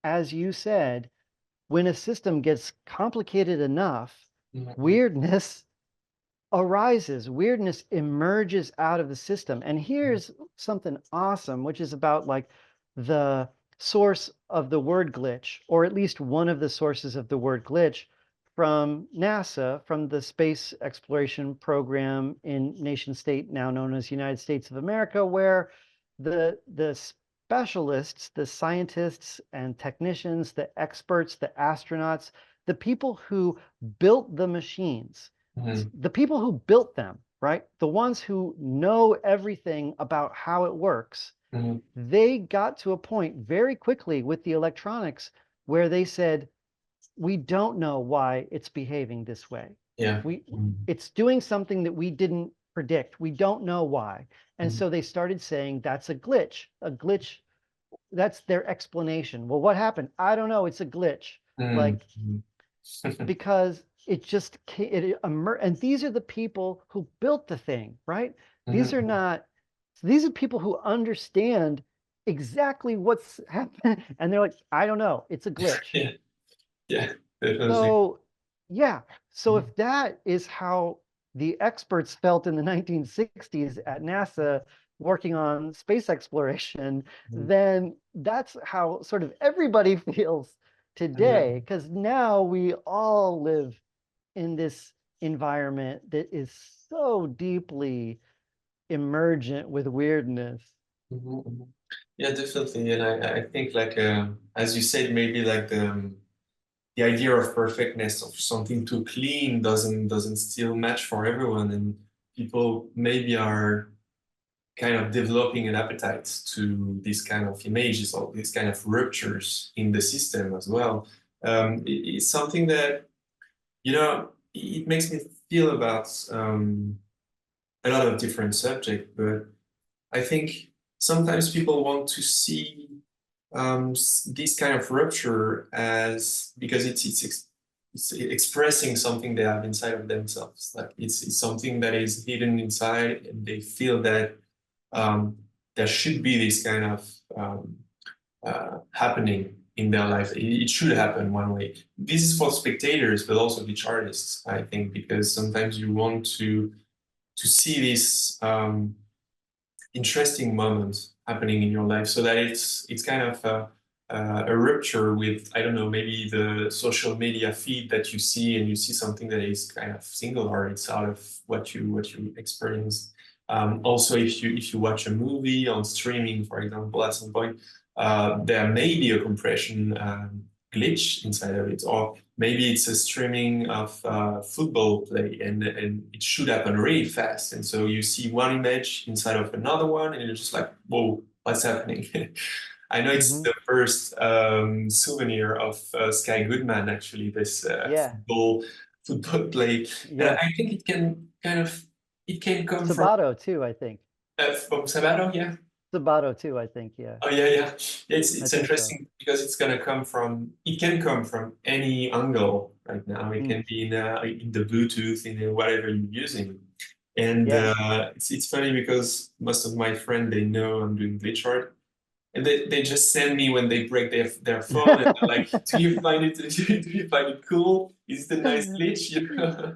as you said, when a system gets complicated enough, weirdness arises, weirdness emerges out of the system. And here's something awesome, which is about like the source of the word glitch, or at least one of the sources of the word glitch, from NASA, from the space exploration program in nation state now known as United States of America, where the specialists, the scientists and technicians, the experts, the astronauts, the people who built the machines, the people who built them, right? The ones who know everything about how it works, they got to a point very quickly with the electronics where they said, we don't know why it's behaving this way. Yeah. It's doing something that we didn't predict. We don't know why. And so they started saying that's a glitch. A glitch, that's their explanation. Well, what happened? I don't know. It's a glitch. Like, because it just and these are the people who built the thing, right? These are not, these are people who understand exactly what's happened, and they're like, I don't know, it's a glitch. Yeah. Yeah. Definitely. So yeah, so if that is how the experts felt in the 1960s at NASA working on space exploration, then that's how sort of everybody feels today, because now we all live in this environment that is so deeply emergent with weirdness. Yeah, definitely. And I think like as you said, maybe like the idea of perfectness of something too clean doesn't still match for everyone, and people maybe are kind of developing an appetite to these kind of images or these kind of ruptures in the system as well. It's something that, you know, it makes me feel about a lot of different subjects, but I think sometimes people want to see this kind of rupture as because it's expressing something they have inside of themselves. Like it's something that is hidden inside, and they feel that there should be this kind of happening in their life. It should happen one way. This is for spectators, but also the artists, I think, because sometimes you want to see this interesting moment happening in your life, so that it's kind of a rupture with, I don't know, maybe the social media feed that you see, and you see something that is kind of singular. It's out of what you experience. Also, if you watch a movie on streaming, for example, at some point, there may be a compression glitch inside of it, or maybe it's a streaming of football play, and it should happen really fast. And so you see one image inside of another one, and you're just like, whoa, what's happening? I know it's the first souvenir of Sky Goodman, actually, this football play. And I think it can kind of, it can come from Sabato too, I think. From Sabato, yeah. Sabato too, I think, yeah. Oh yeah. It's So. interesting because it can come from any angle right now. It can be in the Bluetooth, in whatever you're using. And it's funny because most of my friends, they know I'm doing glitch art. And they just send me when they break their phone, and they're like, "Do you find it? Do you find it cool? Is it a nice glitch?" You know,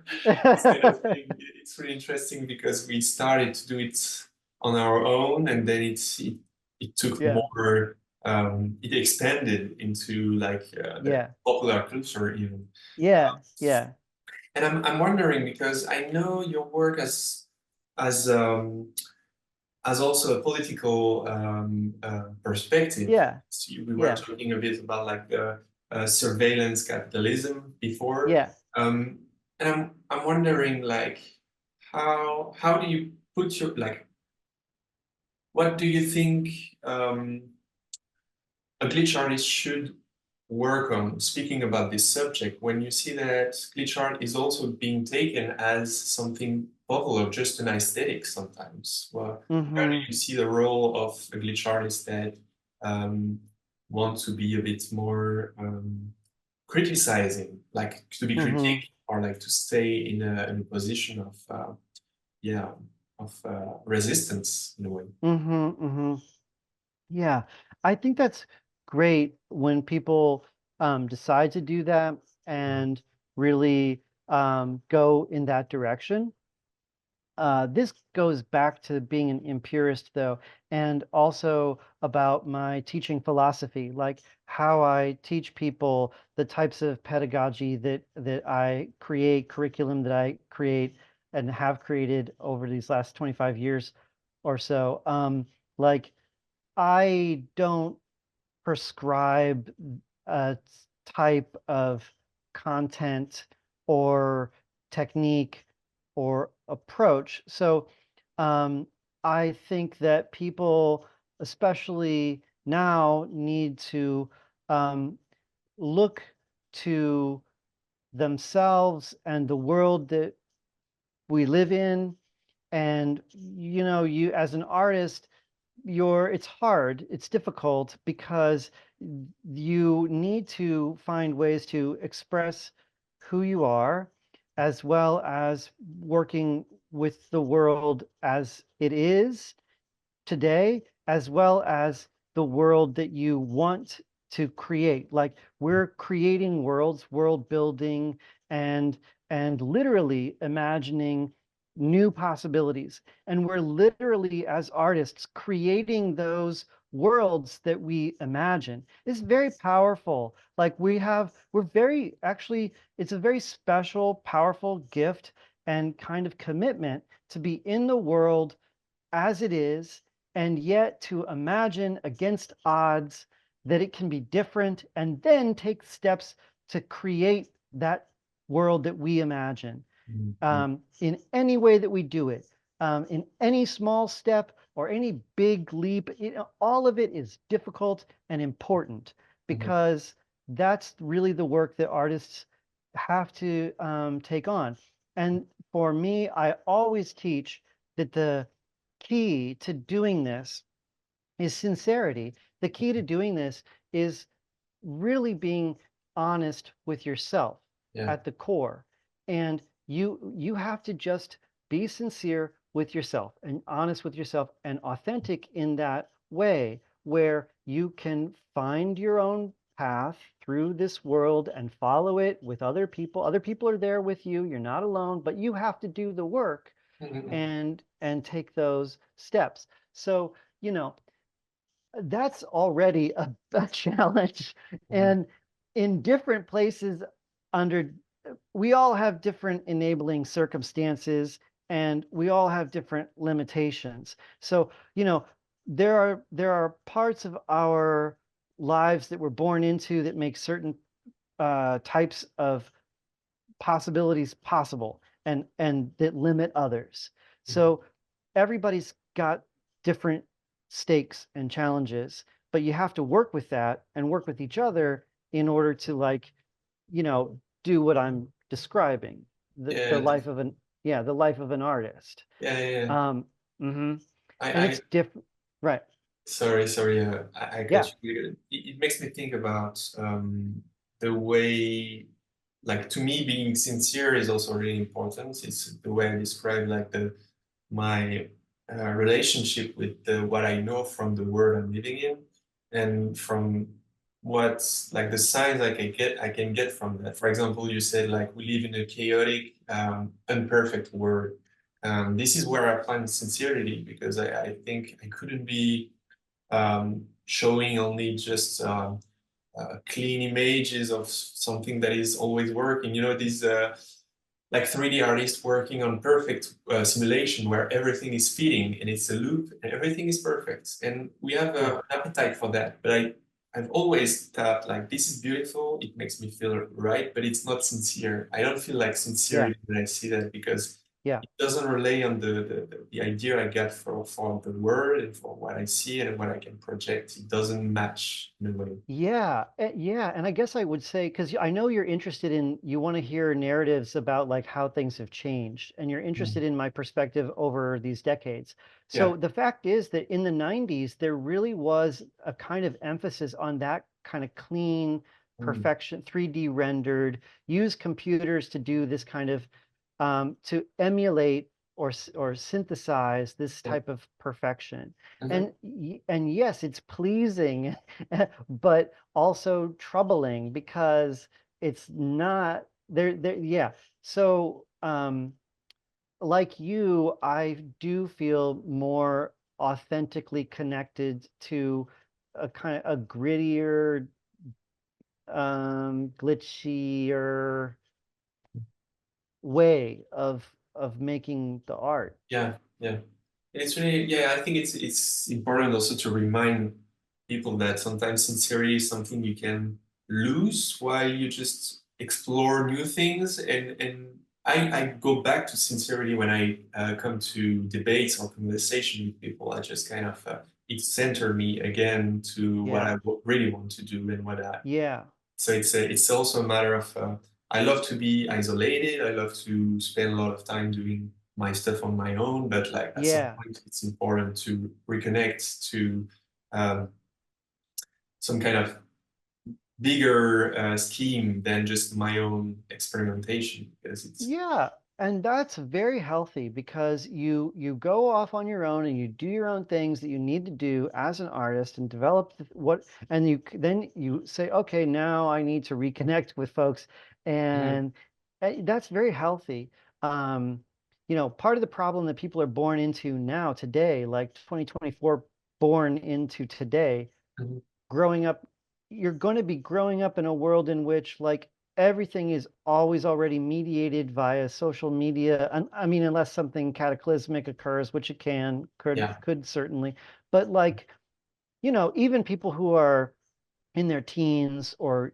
this kind of thing. It's really interesting because we started to do it on our own, and then it took Yeah, more. It expanded into like the yeah, popular culture even. yeah, yeah, And I'm wondering because I know your work as as also a political perspective. yeah, So we were yeah, talking a bit about like the surveillance capitalism before, yeah. and I'm wondering like how do you put your like what do you think a glitch artist should work on speaking about this subject when you see that glitch art is also being taken as something popular, just an aesthetic sometimes. Well, where do Mm-hmm. you see the role of a glitch artist that um, want to be a bit more criticizing, like to be Mm-hmm. critique or like to stay in a position of yeah of resistance in a way. Mm-hmm. Mm-hmm. Yeah, I think that's great when people decide to do that and really go in that direction. This goes back to being an empirist, though, and also about my teaching philosophy, like how I teach people the types of pedagogy that I create, curriculum that I create and have created over these last 25 years or so. Like I don't prescribe a type of content or technique or approach. So um, I think that people, especially now, need to um, look to themselves and the world that we live in. And, you as an artist, it's hard, it's difficult because you need to find ways to express who you are as well as working with the world as it is today, as well as the world that you want to create. Like we're creating worlds, world building, and literally imagining new possibilities. And we're literally, as artists, creating those worlds that we imagine. It's very powerful. Like we're very, actually, it's a very special, powerful gift and kind of commitment to be in the world as it is, and yet to imagine against odds that it can be different, and then take steps to create that world that we imagine Mhm. in any way that we do it, in any small step or any big leap. All of it is difficult and important Mhm. because that's really the work that artists have to take on. And for me, I always teach that the key to doing this is sincerity. The key to doing this is really being honest with yourself Yeah. at the core. And you have to just be sincere with yourself and honest with yourself and authentic in that way where you can find your own path through this world and follow it with other people. Other people are there with you. You're not alone, but you have to do the work Mhm. and take those steps. So, you know, that's already a challenge. Mhm. And in different places under we all have different enabling circumstances and we all have different limitations. So, there are parts of our lives that we're born into that make certain types of possibilities possible and that limit others. Mhm. So everybody's got different stakes and challenges, but you have to work with that and work with each other in order to do what I'm describing, the Yeah, life of an yeah, the life of an artist. yeah, yeah, yeah. Um, mhm. And I it's different, right? sorry, I cut Yeah. you. It makes me think about the way, like to me, being sincere is also really important. It's the way I describe like the my relationship with the what I know from the world I'm living in. and from what's like the signs I can get from that. For example, you said like we live in a chaotic, imperfect world. This is where I find sincerity because I think I couldn't be showing only just clean images of something that is always working. You know, these like 3D artists working on perfect simulation where everything is fitting and it's a loop and everything is perfect. And we have Yeah. an appetite for that. But I've always thought like this is beautiful, it makes me feel right, but it's not sincere. I don't feel like Yeah. sincerity when I see that because Yeah. it doesn't rely on the idea I get for the world and for what I see and what I can project. It doesn't match in a way. Yeah, yeah, and I guess I would say because I know you're interested in you want to hear narratives about like how things have changed, and you're Mm. interested in my perspective over these decades. Yeah. So the fact is that in the 90s, there really was a kind of emphasis on that kind of clean Mm. perfection, 3D rendered, use computers to do this kind of to emulate or synthesize this Yeah. type of perfection. Mhm. And yes, it's pleasing but also troubling because it's not there. Yeah. So, like you, I do feel more authentically connected to a kind of a grittier, glitchier way of making the art. Yeah, yeah. It's really, yeah, I think it's important also to remind people that sometimes sincerity is something you can lose while you just explore new things. And I go back to sincerity when I come to debates or conversation with people. I just kind of it center me again to what Yeah. I really want to do and what I Yeah. so it's also a matter of I love to be isolated. I love to spend a lot of time doing my stuff on my own. But like at some Yeah. point, it's important to reconnect to um, some kind of bigger scheme than just my own experimentation because it's Yeah, and that's very healthy because you go off on your own and you do your own things that you need to do as an artist and develop what and then you say, okay, now I need to reconnect with folks, Mhm, and that's very healthy. Um, part of the problem that people are born into now today, like 2024, born into today, mhm, growing up, you're going to be growing up in a world in which like everything is always already mediated via social media. And I mean, unless something cataclysmic occurs, which it yeah. could certainly, but like, even people who are in their teens or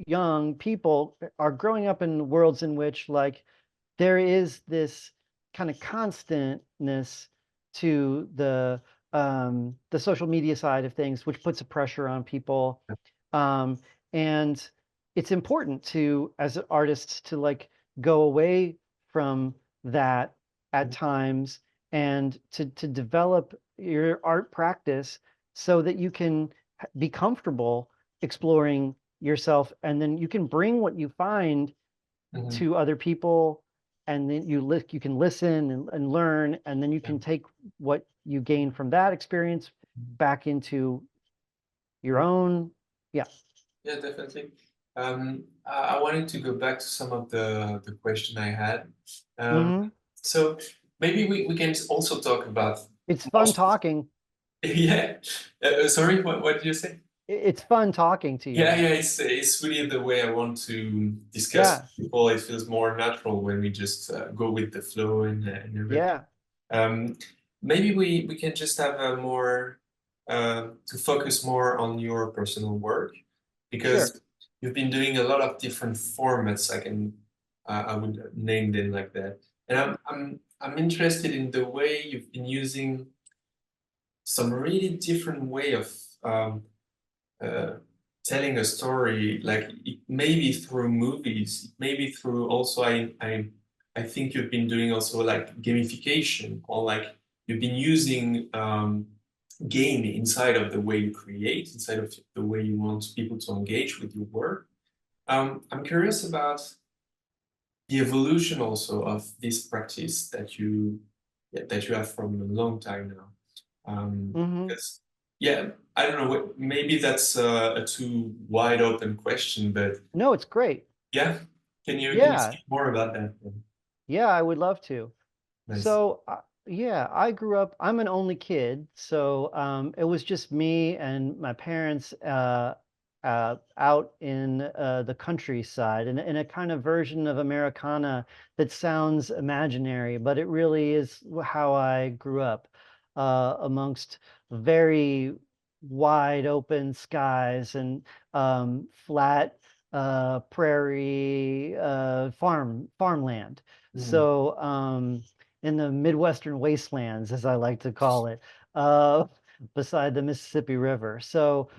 young people are growing up in worlds in which like there is this kind of constantness to the social media side of things, which puts a pressure on people. Um, and it's important to, as artists, to like go away from that at times and to develop your art practice so that you can be comfortable exploring yourself, and then you can bring what you find Mhm, to other people, and then you can listen and learn, and then you yeah. can take what you gain from that experience back into your Mhm. own. Yeah. Yeah, definitely. I wanted to go back to some of the question I had. Um, Hmm. so maybe we can also talk about It's fun most. talking. Yeah. Sorry, what did you say? It's fun talking to Yeah, you. yeah. It's really the way I want to discuss Yeah. with people. It feels more natural when we just go with the flow and everything. Yeah. Um, maybe we can just have a more to focus more on your personal work Sure. because you've been doing a lot of different formats. I would name them like that, and I'm interested in the way you've been using some really different way of um, uh, telling a story. Like it maybe through movies, maybe through also I think you've been doing also like gamification or like you've been using game inside of the way you create, inside of the way you want people to engage with your work. I'm curious about the evolution also of this practice that you yeah, that you have from a long time now. Hmm. Because yeah, I don't know what, maybe that's a too wide open question, but No, it's great. yeah, can you Yeah, speak more about that? yeah, I would love to. Nice. So, yeah, I grew up, I'm an only kid, so it was just me and my parents out in the countryside in a kind of version of Americana that sounds imaginary, but it really is how I grew up amongst very wide open skies and flat prairie farmland. Mm, So, in the Midwestern wastelands, as I like to call it, uh, beside the Mississippi River. So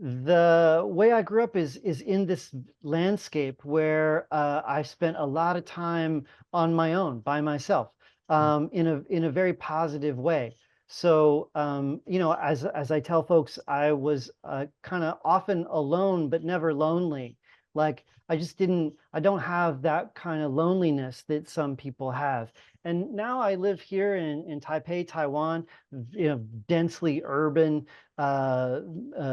the way I grew up is in this landscape where I spent a lot of time on my own, by myself, in a very positive way. So as I tell folks, I was kind of often alone, but never lonely. Like I don't have that kind of loneliness that some people have. And now I live here in Taipei, Taiwan, densely urban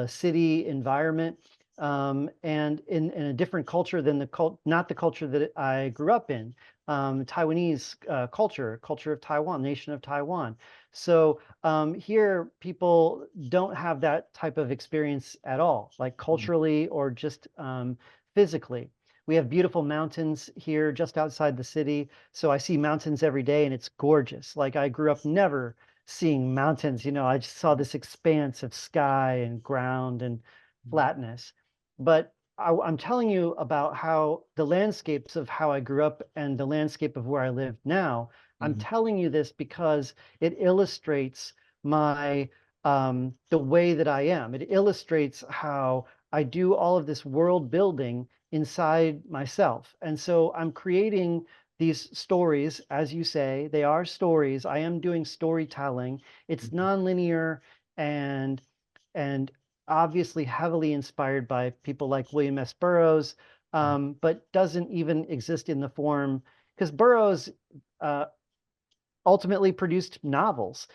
city environment, and in a different culture than not the culture that I grew up in, Taiwanese culture of Taiwan, nation of Taiwan. So here, people don't have that type of experience at all, like mm, culturally or just physically. We have beautiful mountains here just outside the city. So I see mountains every day and it's gorgeous. Like I grew up never seeing mountains. I just saw this expanse of sky and ground and mm, flatness. But I'm telling you about how the landscapes of how I grew up and the landscape of where I live now. I'm mm, telling you this because it illustrates my the way that I am. It illustrates how I do all of this world building inside myself. And so I'm creating these stories, as you say, they are stories. I am doing storytelling. It's mm, nonlinear and and obviously heavily inspired by people like William S. Burroughs, but doesn't even exist in the form because Burroughs uh, ultimately produced novels,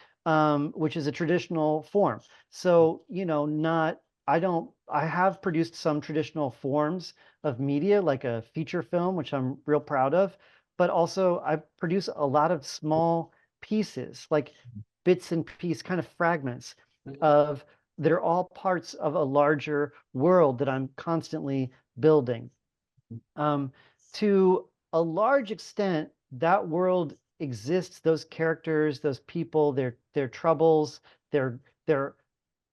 which is a traditional form. So, not, I have produced some traditional forms of media, like a feature film, which I'm real proud of, but also I produce a lot of small pieces, like bits and piece kind of fragments mm, of that are all parts of a larger world that I'm constantly building. Um, to a large extent, that world exists, those characters, those people, their troubles, their their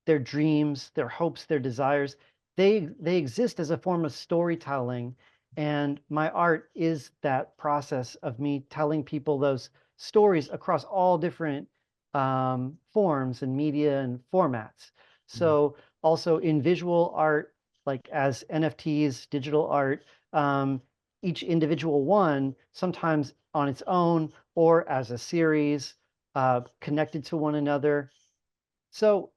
their dreams, their hopes, their desires, they exist as a form of storytelling. And my art is that process of me telling people those stories across all different forms and media and formats. mm, So also in visual art, like as NFTs, digital art, um, each individual one, sometimes on its own or as a series, connected to one another. So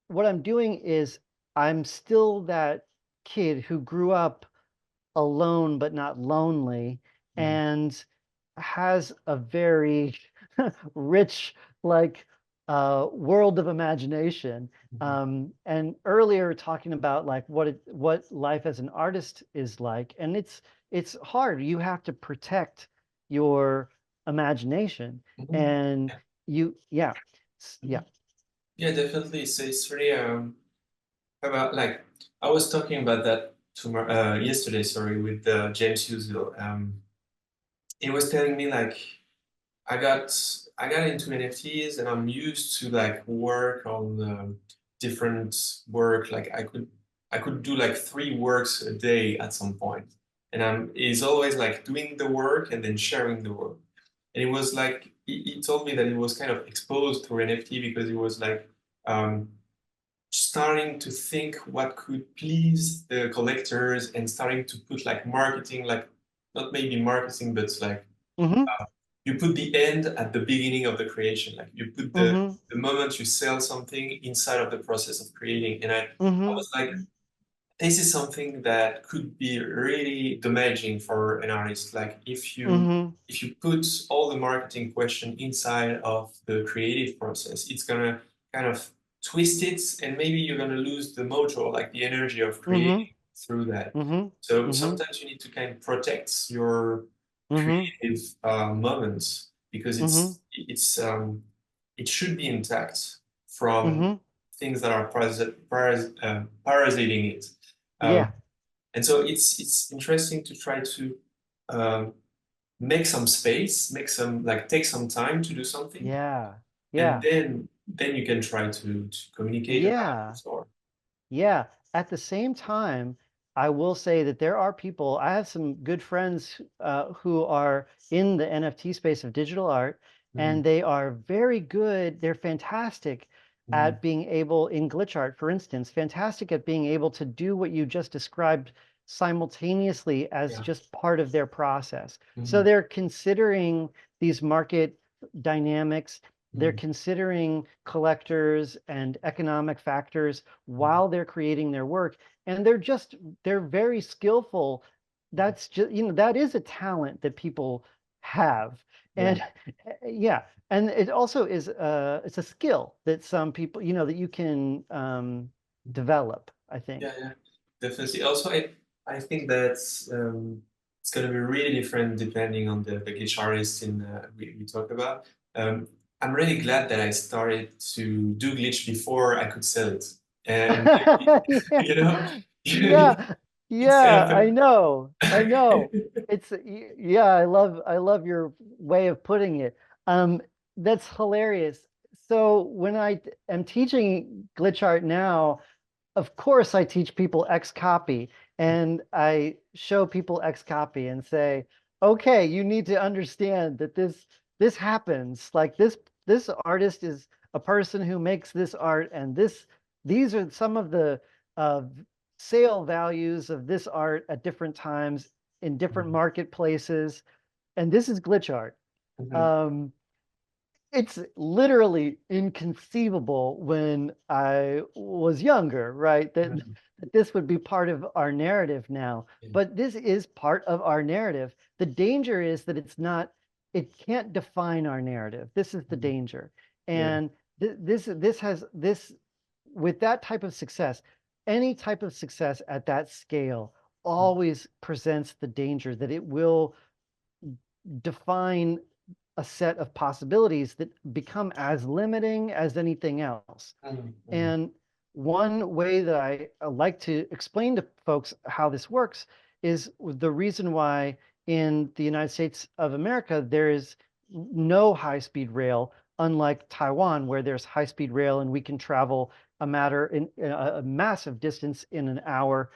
what I'm doing is I'm still that kid who grew up alone but not lonely mm, and has a very rich like world of imagination. mm, And earlier talking about like what life as an artist is like, and it's hard. You have to protect your imagination, mm. and yeah, yeah. Mhm. Yeah, definitely. So it's really about like I was talking about that tomorrow yesterday, sorry, with James Husville. He was telling me like I got into NFTs and I'm used to like work on different work. Like I could do like 3 works a day at some point, and I'm he's always like doing the work and then sharing the work. And it was like he told me that he was kind of exposed through NFT because he was like um, starting to think what could please the collectors and starting to put like marketing, like not maybe marketing, but like Mm-hmm. you put the end at the beginning of the creation. Like you put Mm-hmm. the moment you sell something inside of the process of creating. And I Mm-hmm. was like, this is something that could be really damaging for an artist. Like Mm-hmm. if you put all the marketing question inside of the creative process, it's gonna kind of twist it, and maybe you're gonna lose the mojo, like the energy of Mm-hmm. creating through that. Mm-hmm. So Mm-hmm. sometimes you need to kind of protect your Mm-hmm. creative moments because Mm-hmm. it should be intact from Mm-hmm. things that are parasiting it. Um, Yeah. and so it's interesting to try to um, make some space, make some like take some time to do something, Yeah. and Yeah. then you can try to communicate about Yeah. it or Yeah. At the same time, I will say that there are people, I have some good friends who are in the NFT space of digital art, Mhm, and they are very good. They're fantastic mhm, at being able, in glitch art, for instance, fantastic at being able to do what you just described simultaneously as yeah. just part of their process. So Mhm, they're considering these market dynamics. They're mhm, considering collectors and economic factors mhm, while they're creating their work, and they're very skillful. That's just, that is a talent that people have. yeah. And yeah, and it also is it's a skill that some people, that you can develop, I Yeah, think. yeah, definitely. Also, I think that it's going to be really different depending on the guitarist we talked about. Um, I'm really glad that I started to do glitch before I could sell it, and Yeah, you know, yeah, it's kind yeah, of I a know. I know. Yeah, I love your way of putting it. Um, that's hilarious. So when I am teaching glitch art now, of course I teach people X copy, and I show people X copy and say, okay, you need to understand that this happens. Like this artist is a person who makes this art, and these are some of the uh, sale values of this art at different times in different marketplaces, and this is glitch art. Mhm, Um, it's literally inconceivable when I was younger, right? mhm, That this would be part of our narrative now. yeah, But this is part of our narrative. The danger is that it can't define our narrative. This is the mhm, danger. yeah, And this has this with that type of success, any type of success at that scale always presents the danger that it will define a set of possibilities that become as limiting as anything else. mhm, mhm, And one way that I like to explain to folks how this works is the reason why in the United States of America there is no high-speed rail, unlike Taiwan, where there's high-speed rail and we can travel a massive distance in an hour.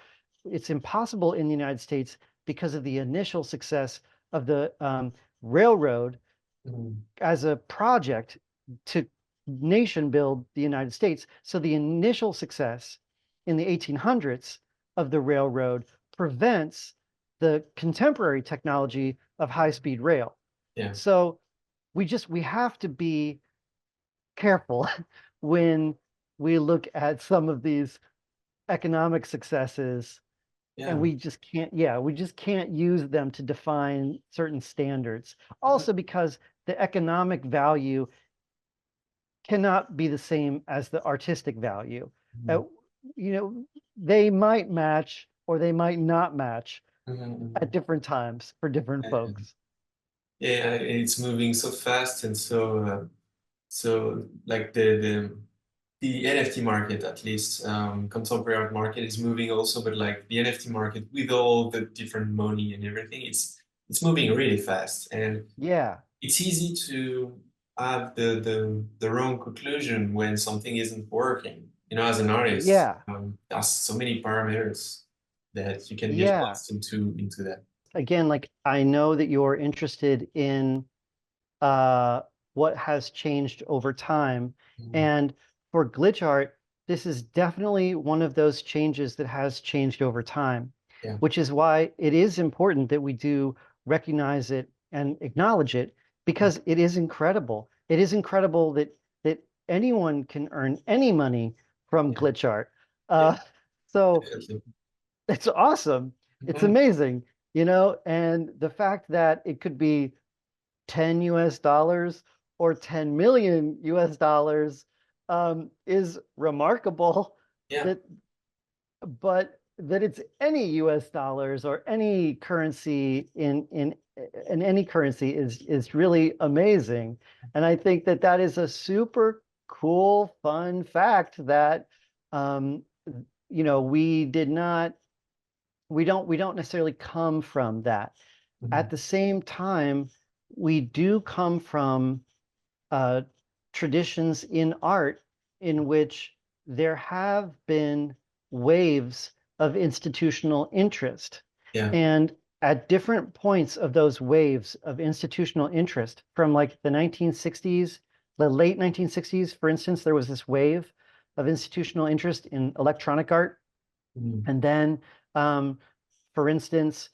It's impossible in the United States because of the initial success of the railroad mhm, as a project to nation build the United States. So the initial success in the 1800s of the railroad prevents the contemporary technology of high-speed rail. yeah, So we have to be careful when we look at some of these economic successes, and yeah. we just can't use them to define certain standards. Mhm, Also because the economic value cannot be the same as the artistic value. mhm, Uh, you know, they might match or they might not match mhm, at mhm. different times for different Yeah, folks. yeah, it's moving so fast and so like the NFT market, at least, contemporary art market is moving also, but like the NFT market with all the different money and everything, it's moving really fast, and Yeah, it's easy to have the wrong conclusion when something isn't working. You know, as an artist, yeah, there's so many parameters that you can get yeah. lost into that. Again, like I know that you're interested in uh, what has changed over time. Mhm. And for glitch art, this is definitely one of those changes that has changed over time, Yeah, which is why it is important that we do recognize it and acknowledge it because it is incredible. It is incredible that anyone can earn any money from yeah, glitch art. yeah, Uh, so definitely. it's awesome. It's Mhm. amazing, and the fact that it could be 10 US dollars or 10 million US dollars is remarkable Yeah. that, but that it's any US dollars or any currency in any currency is really amazing. And I think that that is a super cool, fun fact that um, we did not we don't necessarily come from that. At Mhm. the same time, we do come from uh, traditions in art in which there have been waves of institutional interest. Yeah. And at different points of those waves of institutional interest, from like the 1960s, the late 1960s, for instance, there was this wave of institutional interest in electronic art. Mhm. And then, um, for instance,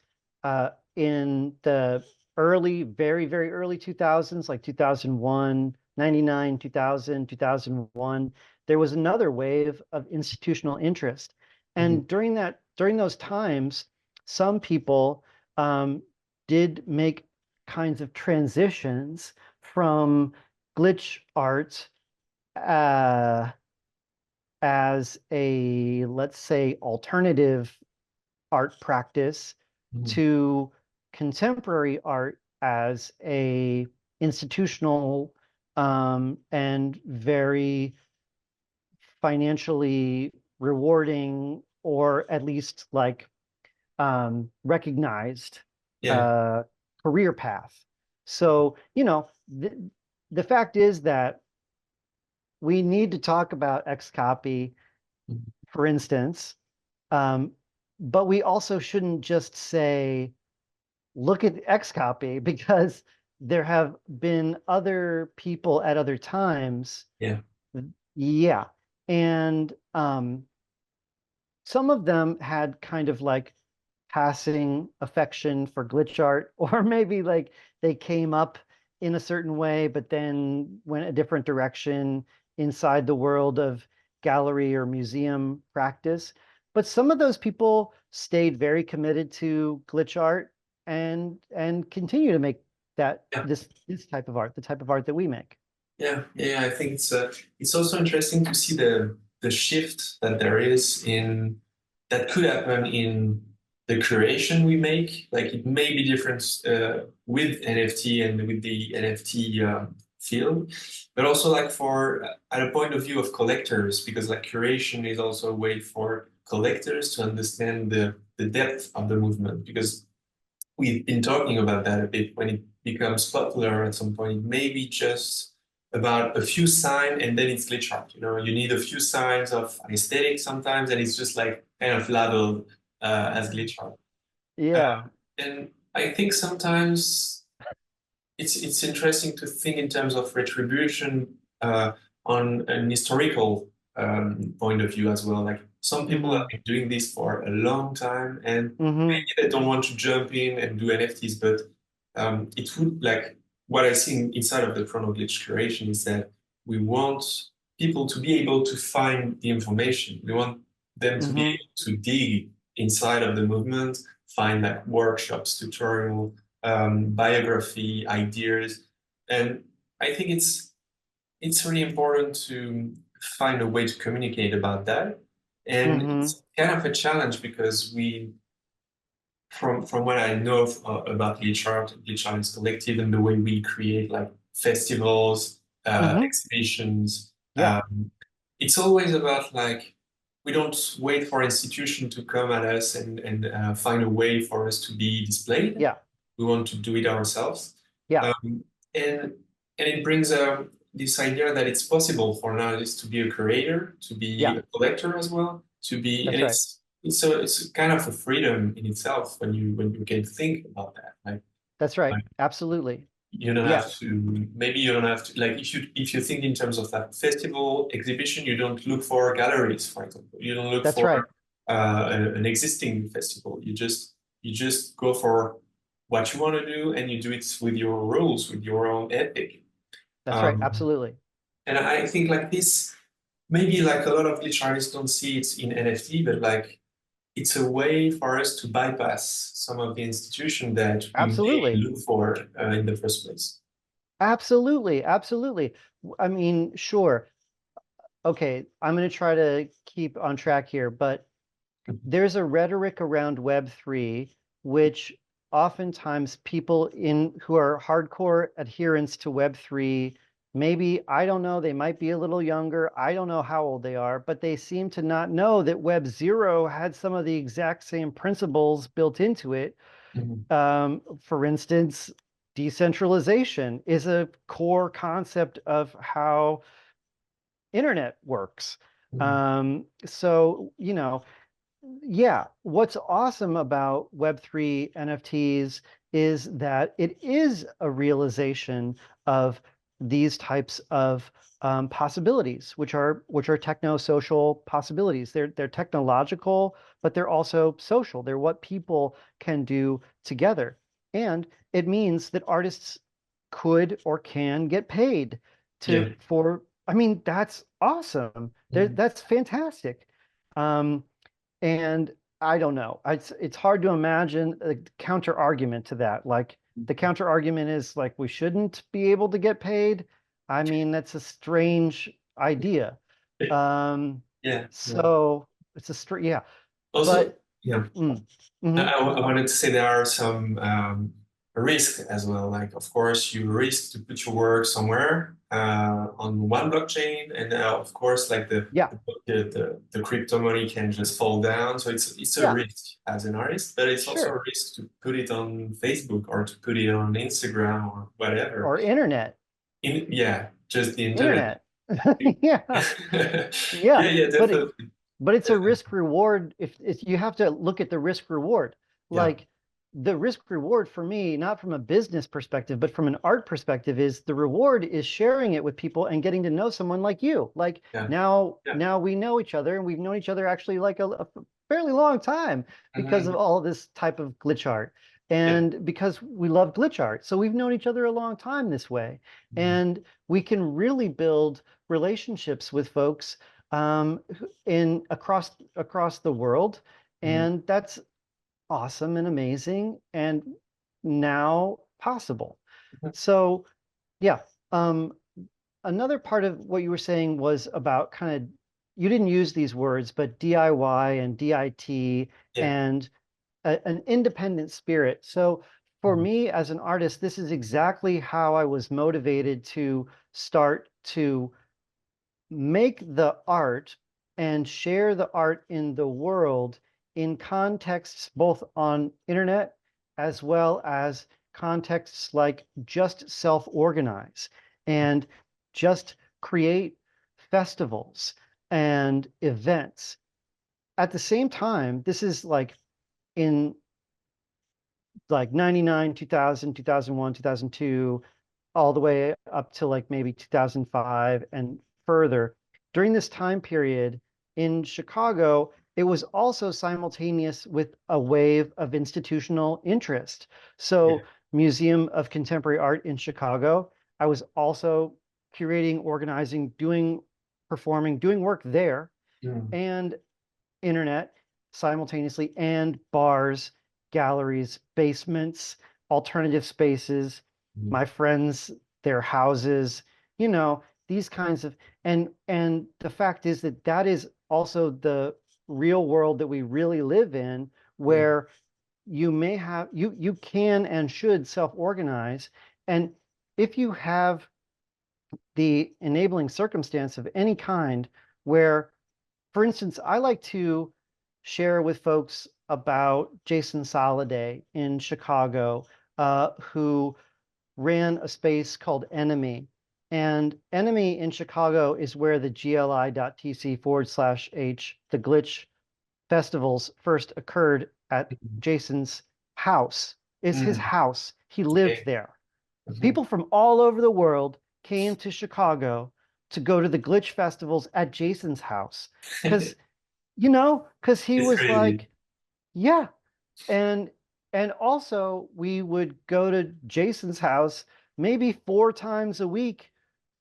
in the very, very early 2000s, like 2001, 99, 2000, 2001, there was another wave of institutional interest. Mhm. And during those times, some people did make kinds of transitions from glitch art uh, as a, let's say, alternative art practice Mhm. to contemporary art as a institutional and very financially rewarding, or at least like recognized Yeah. uh, career path. So, the fact is that we need to talk about Xcopy, Mhm. for instance, um, but we also shouldn't just say, look at Xcopy, because there have been other people at other times. Yeah. Yeah. And some of them had kind of like passing affection for glitch art, or maybe like they came up in a certain way, but then went a different direction inside the world of gallery or museum practice. But some of those people stayed very committed to glitch art and continue to make Yeah. this type of art, the type of art that we make. Yeah. Yeah. I think it's also interesting to see the shift that there is in that could happen in the curation we make. Like it may be different with NFT and with the NFT field, but also like for at a point of view of collectors, because like curation is also a way for collectors to understand the depth of the movement. Because we've been talking about that a bit. When it becomes popular at some point, it may be just about a few signs and then it's glitch art. You know, you need a few signs of aesthetic sometimes, and it's just like kind of labeled as glitch art. Yeah. And I think sometimes it's interesting to think in terms of retribution on an historical point of view as well. Like some people have Hmm. been doing this for a long time, and Hmm. maybe they don't want to jump in and do NFTs, but it would like what I see inside of the chrono glitch curation is that we want people to be able to find the information. We want them to be Hmm. able to dig inside of the movement, find like workshops, tutorial biography, ideas, and I think it's really important to find a way to communicate about that. And Hmm. it's kind of a challenge because from what I know about glitch art is collective and the way we create like festivals, Hmm. exhibitions. Yeah. It's always about like we don't wait for institution to come at us and find a way for us to be displayed. Yeah. We want to do it ourselves. Yeah. Um, and and it brings this idea that it's possible for an artist to be a curator, to be Yeah. a collector as well, to be, and That's right. it's kind of a freedom in itself when you can think about that. That's right. Like Absolutely. you don't Yeah. have to, maybe you don't have to, like if you think in terms of that festival exhibition, you don't look for galleries, for example. You don't look That's for right. an existing festival. You just go for what you want to do and you do it with your rules, with your own ethic. That's right. Um, Absolutely. and I think like this, maybe like a lot of glitch artists don't see it in NFT, but like it's a way for us to bypass some of the institution that we may Absolutely. look for in the first place. Absolutely. Absolutely. I mean, sure. okay, I'm going to try to keep on track here, but there's a rhetoric around Web3, which oftentimes people in who are hardcore adherents to Web3, maybe, I don't know, they might be a little younger. I don't know how old they are, but they seem to not know that Web0 had some of the exact same principles built into it. Mhm. For instance, decentralization is a core concept of how internet works. Mhm. So, yeah, what's awesome about Web3 NFTs is that it is a realization of these types of possibilities, which are techno-social possibilities. They're technological, but they're also social. They're what people can do together. And it means that artists could or can get paid Yeah. I mean, that's awesome. Mhm. That's fantastic. Um, and I don't know. It's hard to imagine a counter argument to that. Like the counter argument is like we shouldn't be able to get paid. I mean, that's a strange idea. Um, Yeah. Yeah. so it's yeah. Also, But yeah. mm, I, mhm, I I wanted to say there are some risks as well. Like, of course, you risk to put your work somewhere on one blockchain, and of course, like yeah, the crypto money can just fall down. So it's a yeah, risk as an artist, but it's also a sure. risk to put it on Facebook or to put it on Instagram or whatever. Or internet, Yeah, just the internet. internet. Yeah, Yeah, yeah. yeah, But definitely. it's a Definitely. risk reward. If you have to look at the risk reward, Yeah. like the risk reward for me, not from a business perspective, but from an art perspective, is the reward is sharing it with people and getting to know someone like you. Like Yeah. Yeah. now we know each other, and we've known each other actually like a fairly long time because of Mhm. all this type of glitch art. Yeah. And because we love glitch art. So we've known each other a long time this way. Mhm. And we can really build relationships with folks in across the world, Mhm. and that's awesome and amazing and now possible. So yeah, um, another part of what you were saying was about kind of you didn't use these words, but DIY and DIT Yeah. and an independent spirit. So for Mhm. me as an artist, this is exactly how I was motivated to start to make the art and share the art in the world in contexts both on internet as well as contexts like just self-organize and just create festivals and events. At the same time, this is like in like 99, 2000, 2001, 2002, all the way up to like maybe 2005 and further. During this time period in Chicago, it was also simultaneous with a wave of institutional interest. Yeah. So, Museum of Contemporary Art in Chicago, I was also curating, organizing, doing performing, doing work there. Mhm. And internet simultaneously, and bars, galleries, basements, alternative spaces, Mhm. my friends, their houses, you know, these kinds of and the fact is that that is also the real world that we really live in, Mhm. where you can and should self-organize. And if you have the enabling circumstance of any kind where, for instance, I like to share with folks about Jason Soliday in Chicago, who ran a space called Enemy. And Enemy in Chicago is where the gli.tc/h, the glitch festivals, first occurred at Mhm. Jason's house, is his Mhm. house. He lived Okay. there. Mhm. People from all over the world came to Chicago to go to the glitch festivals at Jason's house because because he It's was crazy. like, yeah. And also we would go to Jason's house maybe 4 times a week,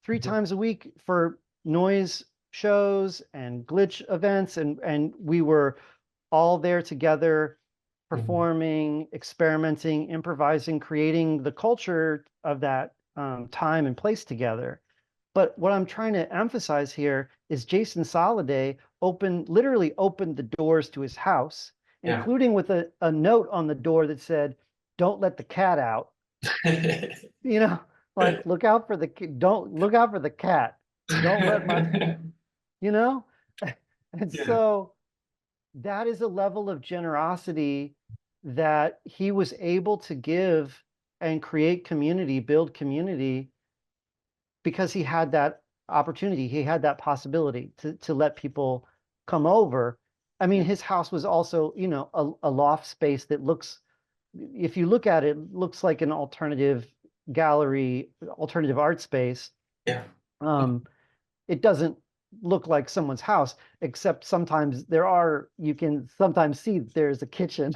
three Mhm. times a week for noise shows and glitch events. And we were all there together, Mhm. performing, experimenting, improvising, creating the culture of that time and place together. But what I'm trying to emphasize here is Jason Soliday literally opened the doors to his house, Yeah. including with a note on the door that said, "Don't let the cat out." You know, like look out for the don't look out for the cat. Don't let my, you know? And Yeah. so that is a level of generosity that he was able to give and create community, build community because he had that opportunity, he had that possibility to let people come over. I mean, his house was also, you know, a loft space that looks, if you look at it, looks like an alternative gallery, alternative art space. Yeah. Um, it doesn't look like someone's house, except sometimes you can sometimes see there's a kitchen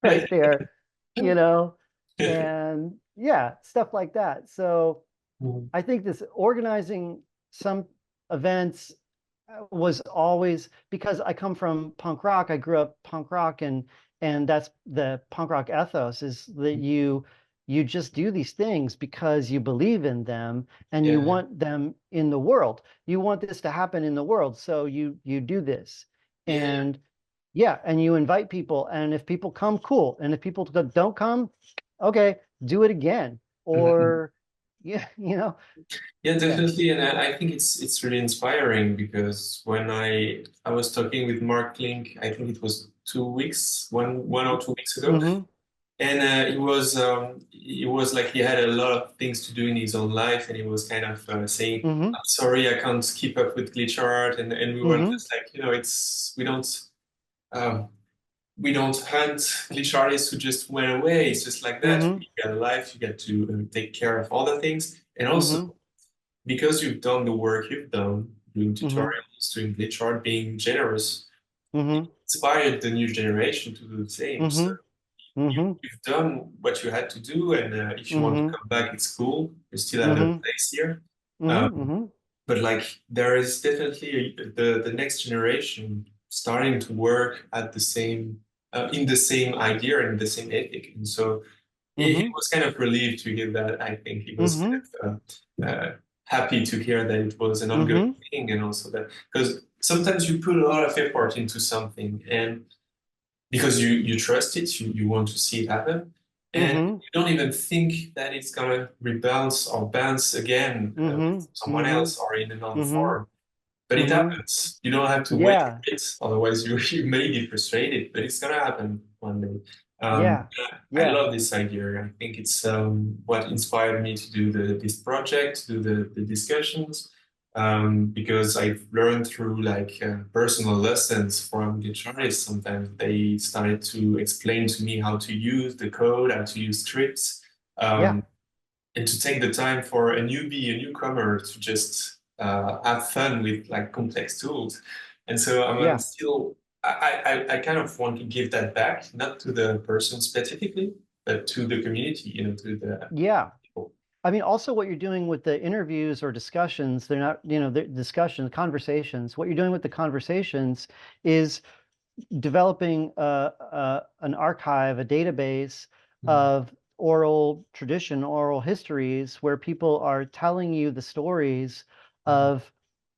right there, you know, and yeah, stuff like that. So I think this organizing some events was always because I come from punk rock. I grew up punk rock, and that's the punk rock ethos is that you just do these things because you believe in them and you Yeah. want them in the world. You want this to happen in the world, so you do this. Yeah. And yeah, and you invite people, and if people come, cool. And if people don't come, okay, do it again. Mhm. Or yeah, you know, Yeah, yeah. definitely, and I think it's really inspiring because when I was talking with Mark Klink, I think it was 2 weeks, one or 2 weeks ago, Mm-hmm. and he was like he had a lot of things to do in his own life, and he was kind of saying, Mm-hmm. "I'm sorry, I can't keep up with glitch art," and we were Mm-hmm. just like, it's um, we don't hunt glitch artists who just went away. It's just like that. Mm-hmm. You get a life, you get to take care of other things, and also Mm-hmm. because you've done the work you've done, doing Mm-hmm. tutorials, doing glitch art, being generous, it Mm-hmm. inspired the new generation to do the same. So Mm-hmm. Mm-hmm. you've done what you had to do, and if you want to Mm-hmm. come back, it's cool. You still have a Mm-hmm. place here. Um, Mm-hmm. but like there is definitely the next generation starting to work at the same in the same idea and the same ethic, and so he Mm-hmm. was kind of relieved to hear that. I think he was Mm-hmm. kind of happy to hear that it was an ongoing Mm-hmm. thing, and also that because sometimes you put a lot of effort into something, and because you trust it, you want to see it happen, and Mm-hmm. you don't even think that it's gonna rebounce or bounce again Mm-hmm. with someone Mm-hmm. else or in another Mm-hmm. form. But it Mm-hmm. happens. You don't have to wait for Yeah. it, otherwise you may get frustrated. But it's gonna happen one day. Yeah. I Yeah. love this idea. I think it's what inspired me to do this project, to do the discussions, because I've learned through like personal lessons from the artists. Sometimes they started to explain to me how to use the code, how to use scripts, Yeah. and to take the time for a newbie, a newcomer to just have fun with like complex tools. And so I'm Yeah. still, I kind of want to give that back, not to the person specifically, but to the community, to the Yeah. people. I mean, also what you're doing with the interviews or discussions, they're not, they're discussions, conversations. What you're doing with the conversations is developing an archive, a database Mhm. of oral tradition, oral histories, where people are telling you the stories Mhm. of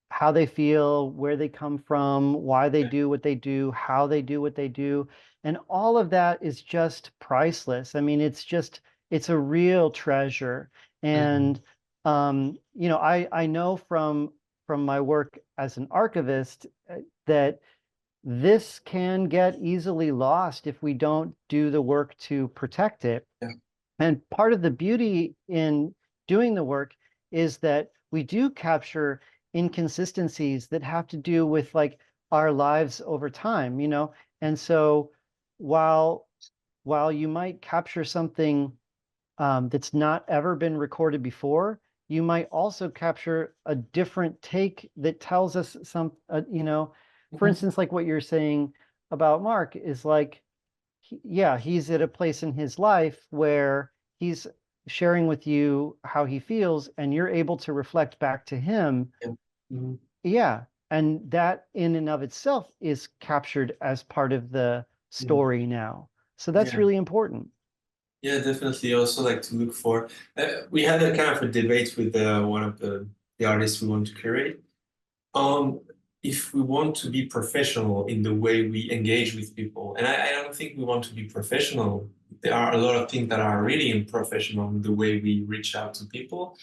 how they feel, where they come from, why they Yeah. do what they do, how they do what they do. And all of that is just priceless. I mean, it's a real treasure. Mhm. And, I know from my work as an archivist that this can get easily lost if we don't do the work to protect it. Yeah. And part of the beauty in doing the work is that we do capture inconsistencies that have to do with like our lives over time, And so while while you might capture something that's not ever been recorded before, you might also capture a different take that tells us for Mhm. instance, like what you're saying about Mark is like, yeah, he's at a place in his life where he's sharing with you how he feels, and you're able to reflect back to him. Yeah. Mhm. Yeah. And that in and of itself is captured as part of the Yeah. story now. So that's Yeah. really important. Yeah, definitely. Also, like to look for. We had a kind of a debate with one of the the artists we want to curate. Um, if we want to be professional in the way we engage with people, and I don't think we want to be professional. There are a lot of things that are really unprofessional in the way we reach out to people.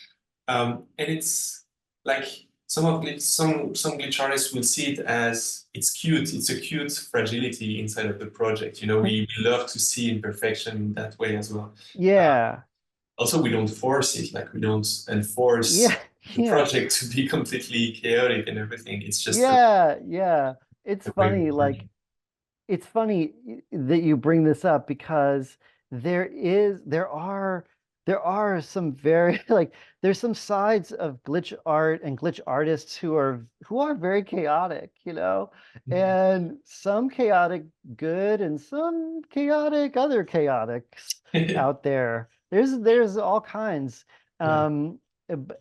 And it's like some glitch artists will see it as it's cute. It's a cute fragility inside of the project. You know, we love to see imperfection in that way as well. Yeah. Also, we don't force it, like we don't Yeah. enforce the Yeah. project to be completely chaotic and everything. It's just Yeah. Yeah. It's a way funny, like it's funny that you bring this up because there are some very like there's some sides of glitch art and glitch artists who are very chaotic, and some chaotic good and some chaotic other chaotics yeah, out there. There's all kinds. Um,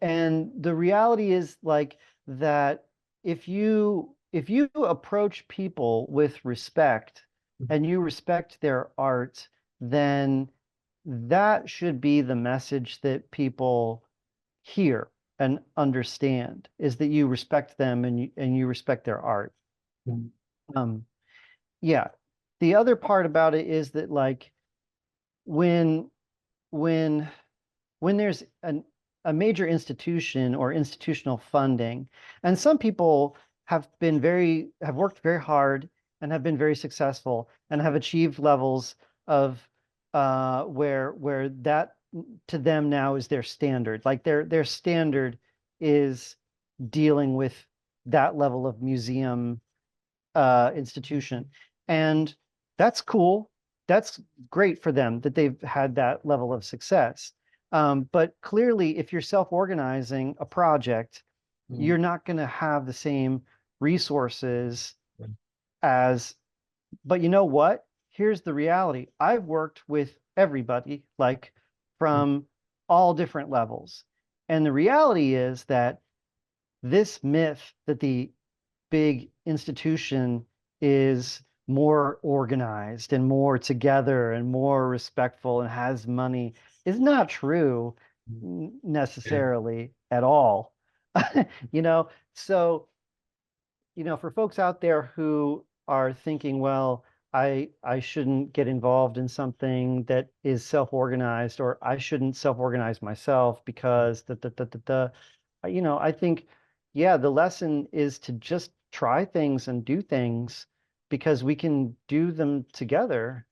and the reality is like that if you approach people with respect and you respect their art, then that should be the message that people hear and understand is that you respect them and you respect their art. Um, yeah. The other part about it is that like when when when there's a major institution or institutional funding, and some people have worked very hard and have been very successful and have achieved levels of where that to them now is their standard. Like their standard is dealing with that level of museum institution. And that's cool. That's great for them that they've had that level of success. But clearly, if you're self-organizing a project, you're not going to have the same resources as, but you know what? Here's the reality. I've worked with everybody, like from all different levels. And the reality is that this myth that the big institution is more organized and more together and more respectful and has money is not true necessarily at all. So, for folks out there who are thinking, well, I shouldn't get involved in something that is self-organized, or I shouldn't self-organize myself because I think, yeah, the lesson is to just try things and do things because we can do them together.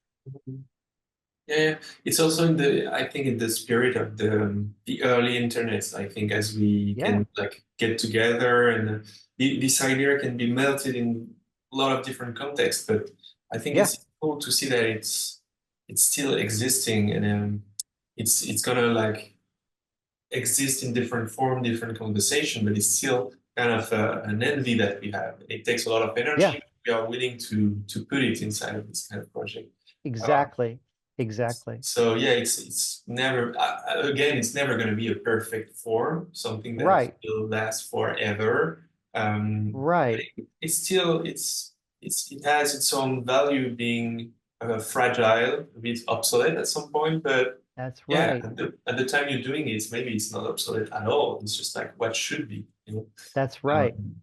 yeah. It's also in the, I think, in the spirit of the early internet. I think as we Yeah, can like get together and this idea can be melted in a lot of different contexts. But I think yeah, it's cool to see that it's still existing and it's gonna like exist in different form, different conversation, but it's still kind of an envy that we have. It takes a lot of yeah, energy. We are willing to put it inside of this kind of project. Uh, exactly. Exactly. so yeah, it's never again, it's never going to be a perfect form, something that Right, will last forever. But right. it's still it has its own value being fragile, a bit obsolete at some point, but That's yeah, right. at the time you're doing it, maybe it's not obsolete at all. It's just like what should be, you know. That's right. Um,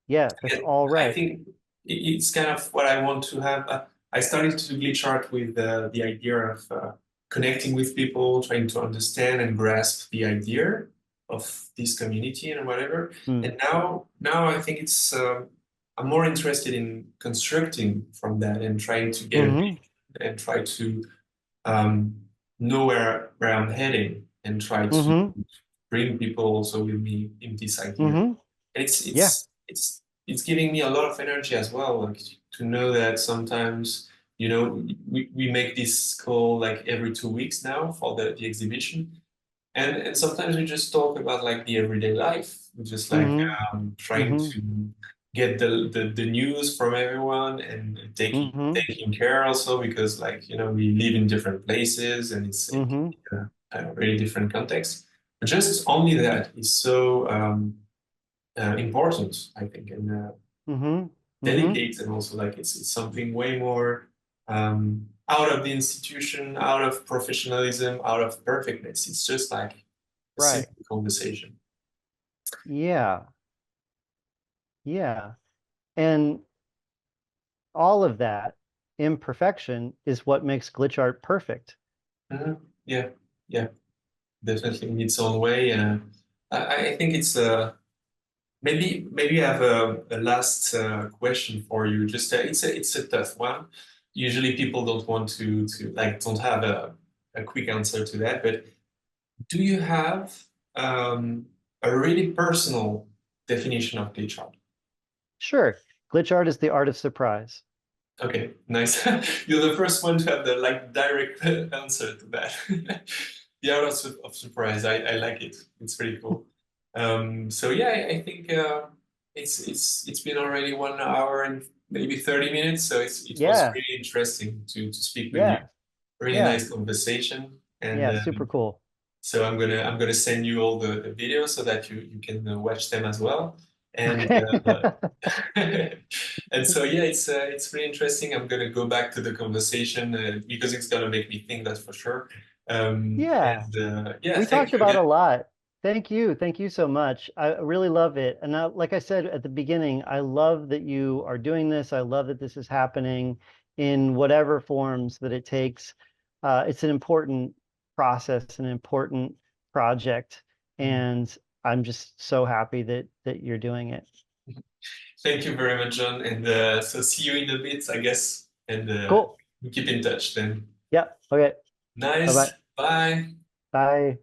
Yeah, that's and all I right. think it's kind of what I want to have. I started to glitch art with the idea of connecting with people, trying to understand and grasp the idea of this community and whatever. Mm. And now I think it's I'm more interested in constructing from that and trying to get a Hmm. vision and try to um, know where I'm heading and try to Hmm. bring people also with me in this idea. Hmm. And it's Yeah. it's it's it's giving me a lot of energy as well, like to know that sometimes, we make this call like every 2 weeks now for the exhibition. And sometimes we just talk about like the everyday life. We just like Hmm. trying Hmm. to get the news from everyone and taking Hmm. taking care also because like we live in different places and it's Hmm. a really different context. But just only that is so important, I think, and Hmm. Hmm. delicate, and also like it's something way more out of the institution, out of professionalism, out of perfectness. It's just like a Right. simple conversation. Yeah. Yeah. And all of that imperfection is what makes glitch art perfect. Mhm. Yeah, yeah, definitely in its own way. I think it's maybe I have a last question for you. Just it's a tough one. Usually people don't want to like don't have a quick answer to that. But do you have a really personal definition of glitch art? Sure, glitch art is the art of surprise. Okay, nice. You're the first one to have the like direct answer to that. The art of surprise. I like it. It's pretty cool. So yeah, I think it's been already 1 hour and maybe 30 minutes. So it was Yeah, really interesting to speak with you. yeah, Really yeah, nice conversation. And yeah, super cool. so I'm gonna send you all the videos so that you can watch them as well. And Okay. and so yeah, it's really interesting. I'm gonna go back to the conversation because it's gonna make me think, that's for sure. Yeah, And yeah, we thank talked you about again. a lot. Thank you. Thank you so much. I really love it. And like I said at the beginning, I love that you are doing this. I love that this is happening in whatever forms that it takes. It's an important process, an important project, and I'm just so happy that you're doing it. Thank you very much, John. And so see you in a bit, I guess. And Cool. we keep in touch then. Yeah. Okay. Nice. Bye-bye. Bye. Bye.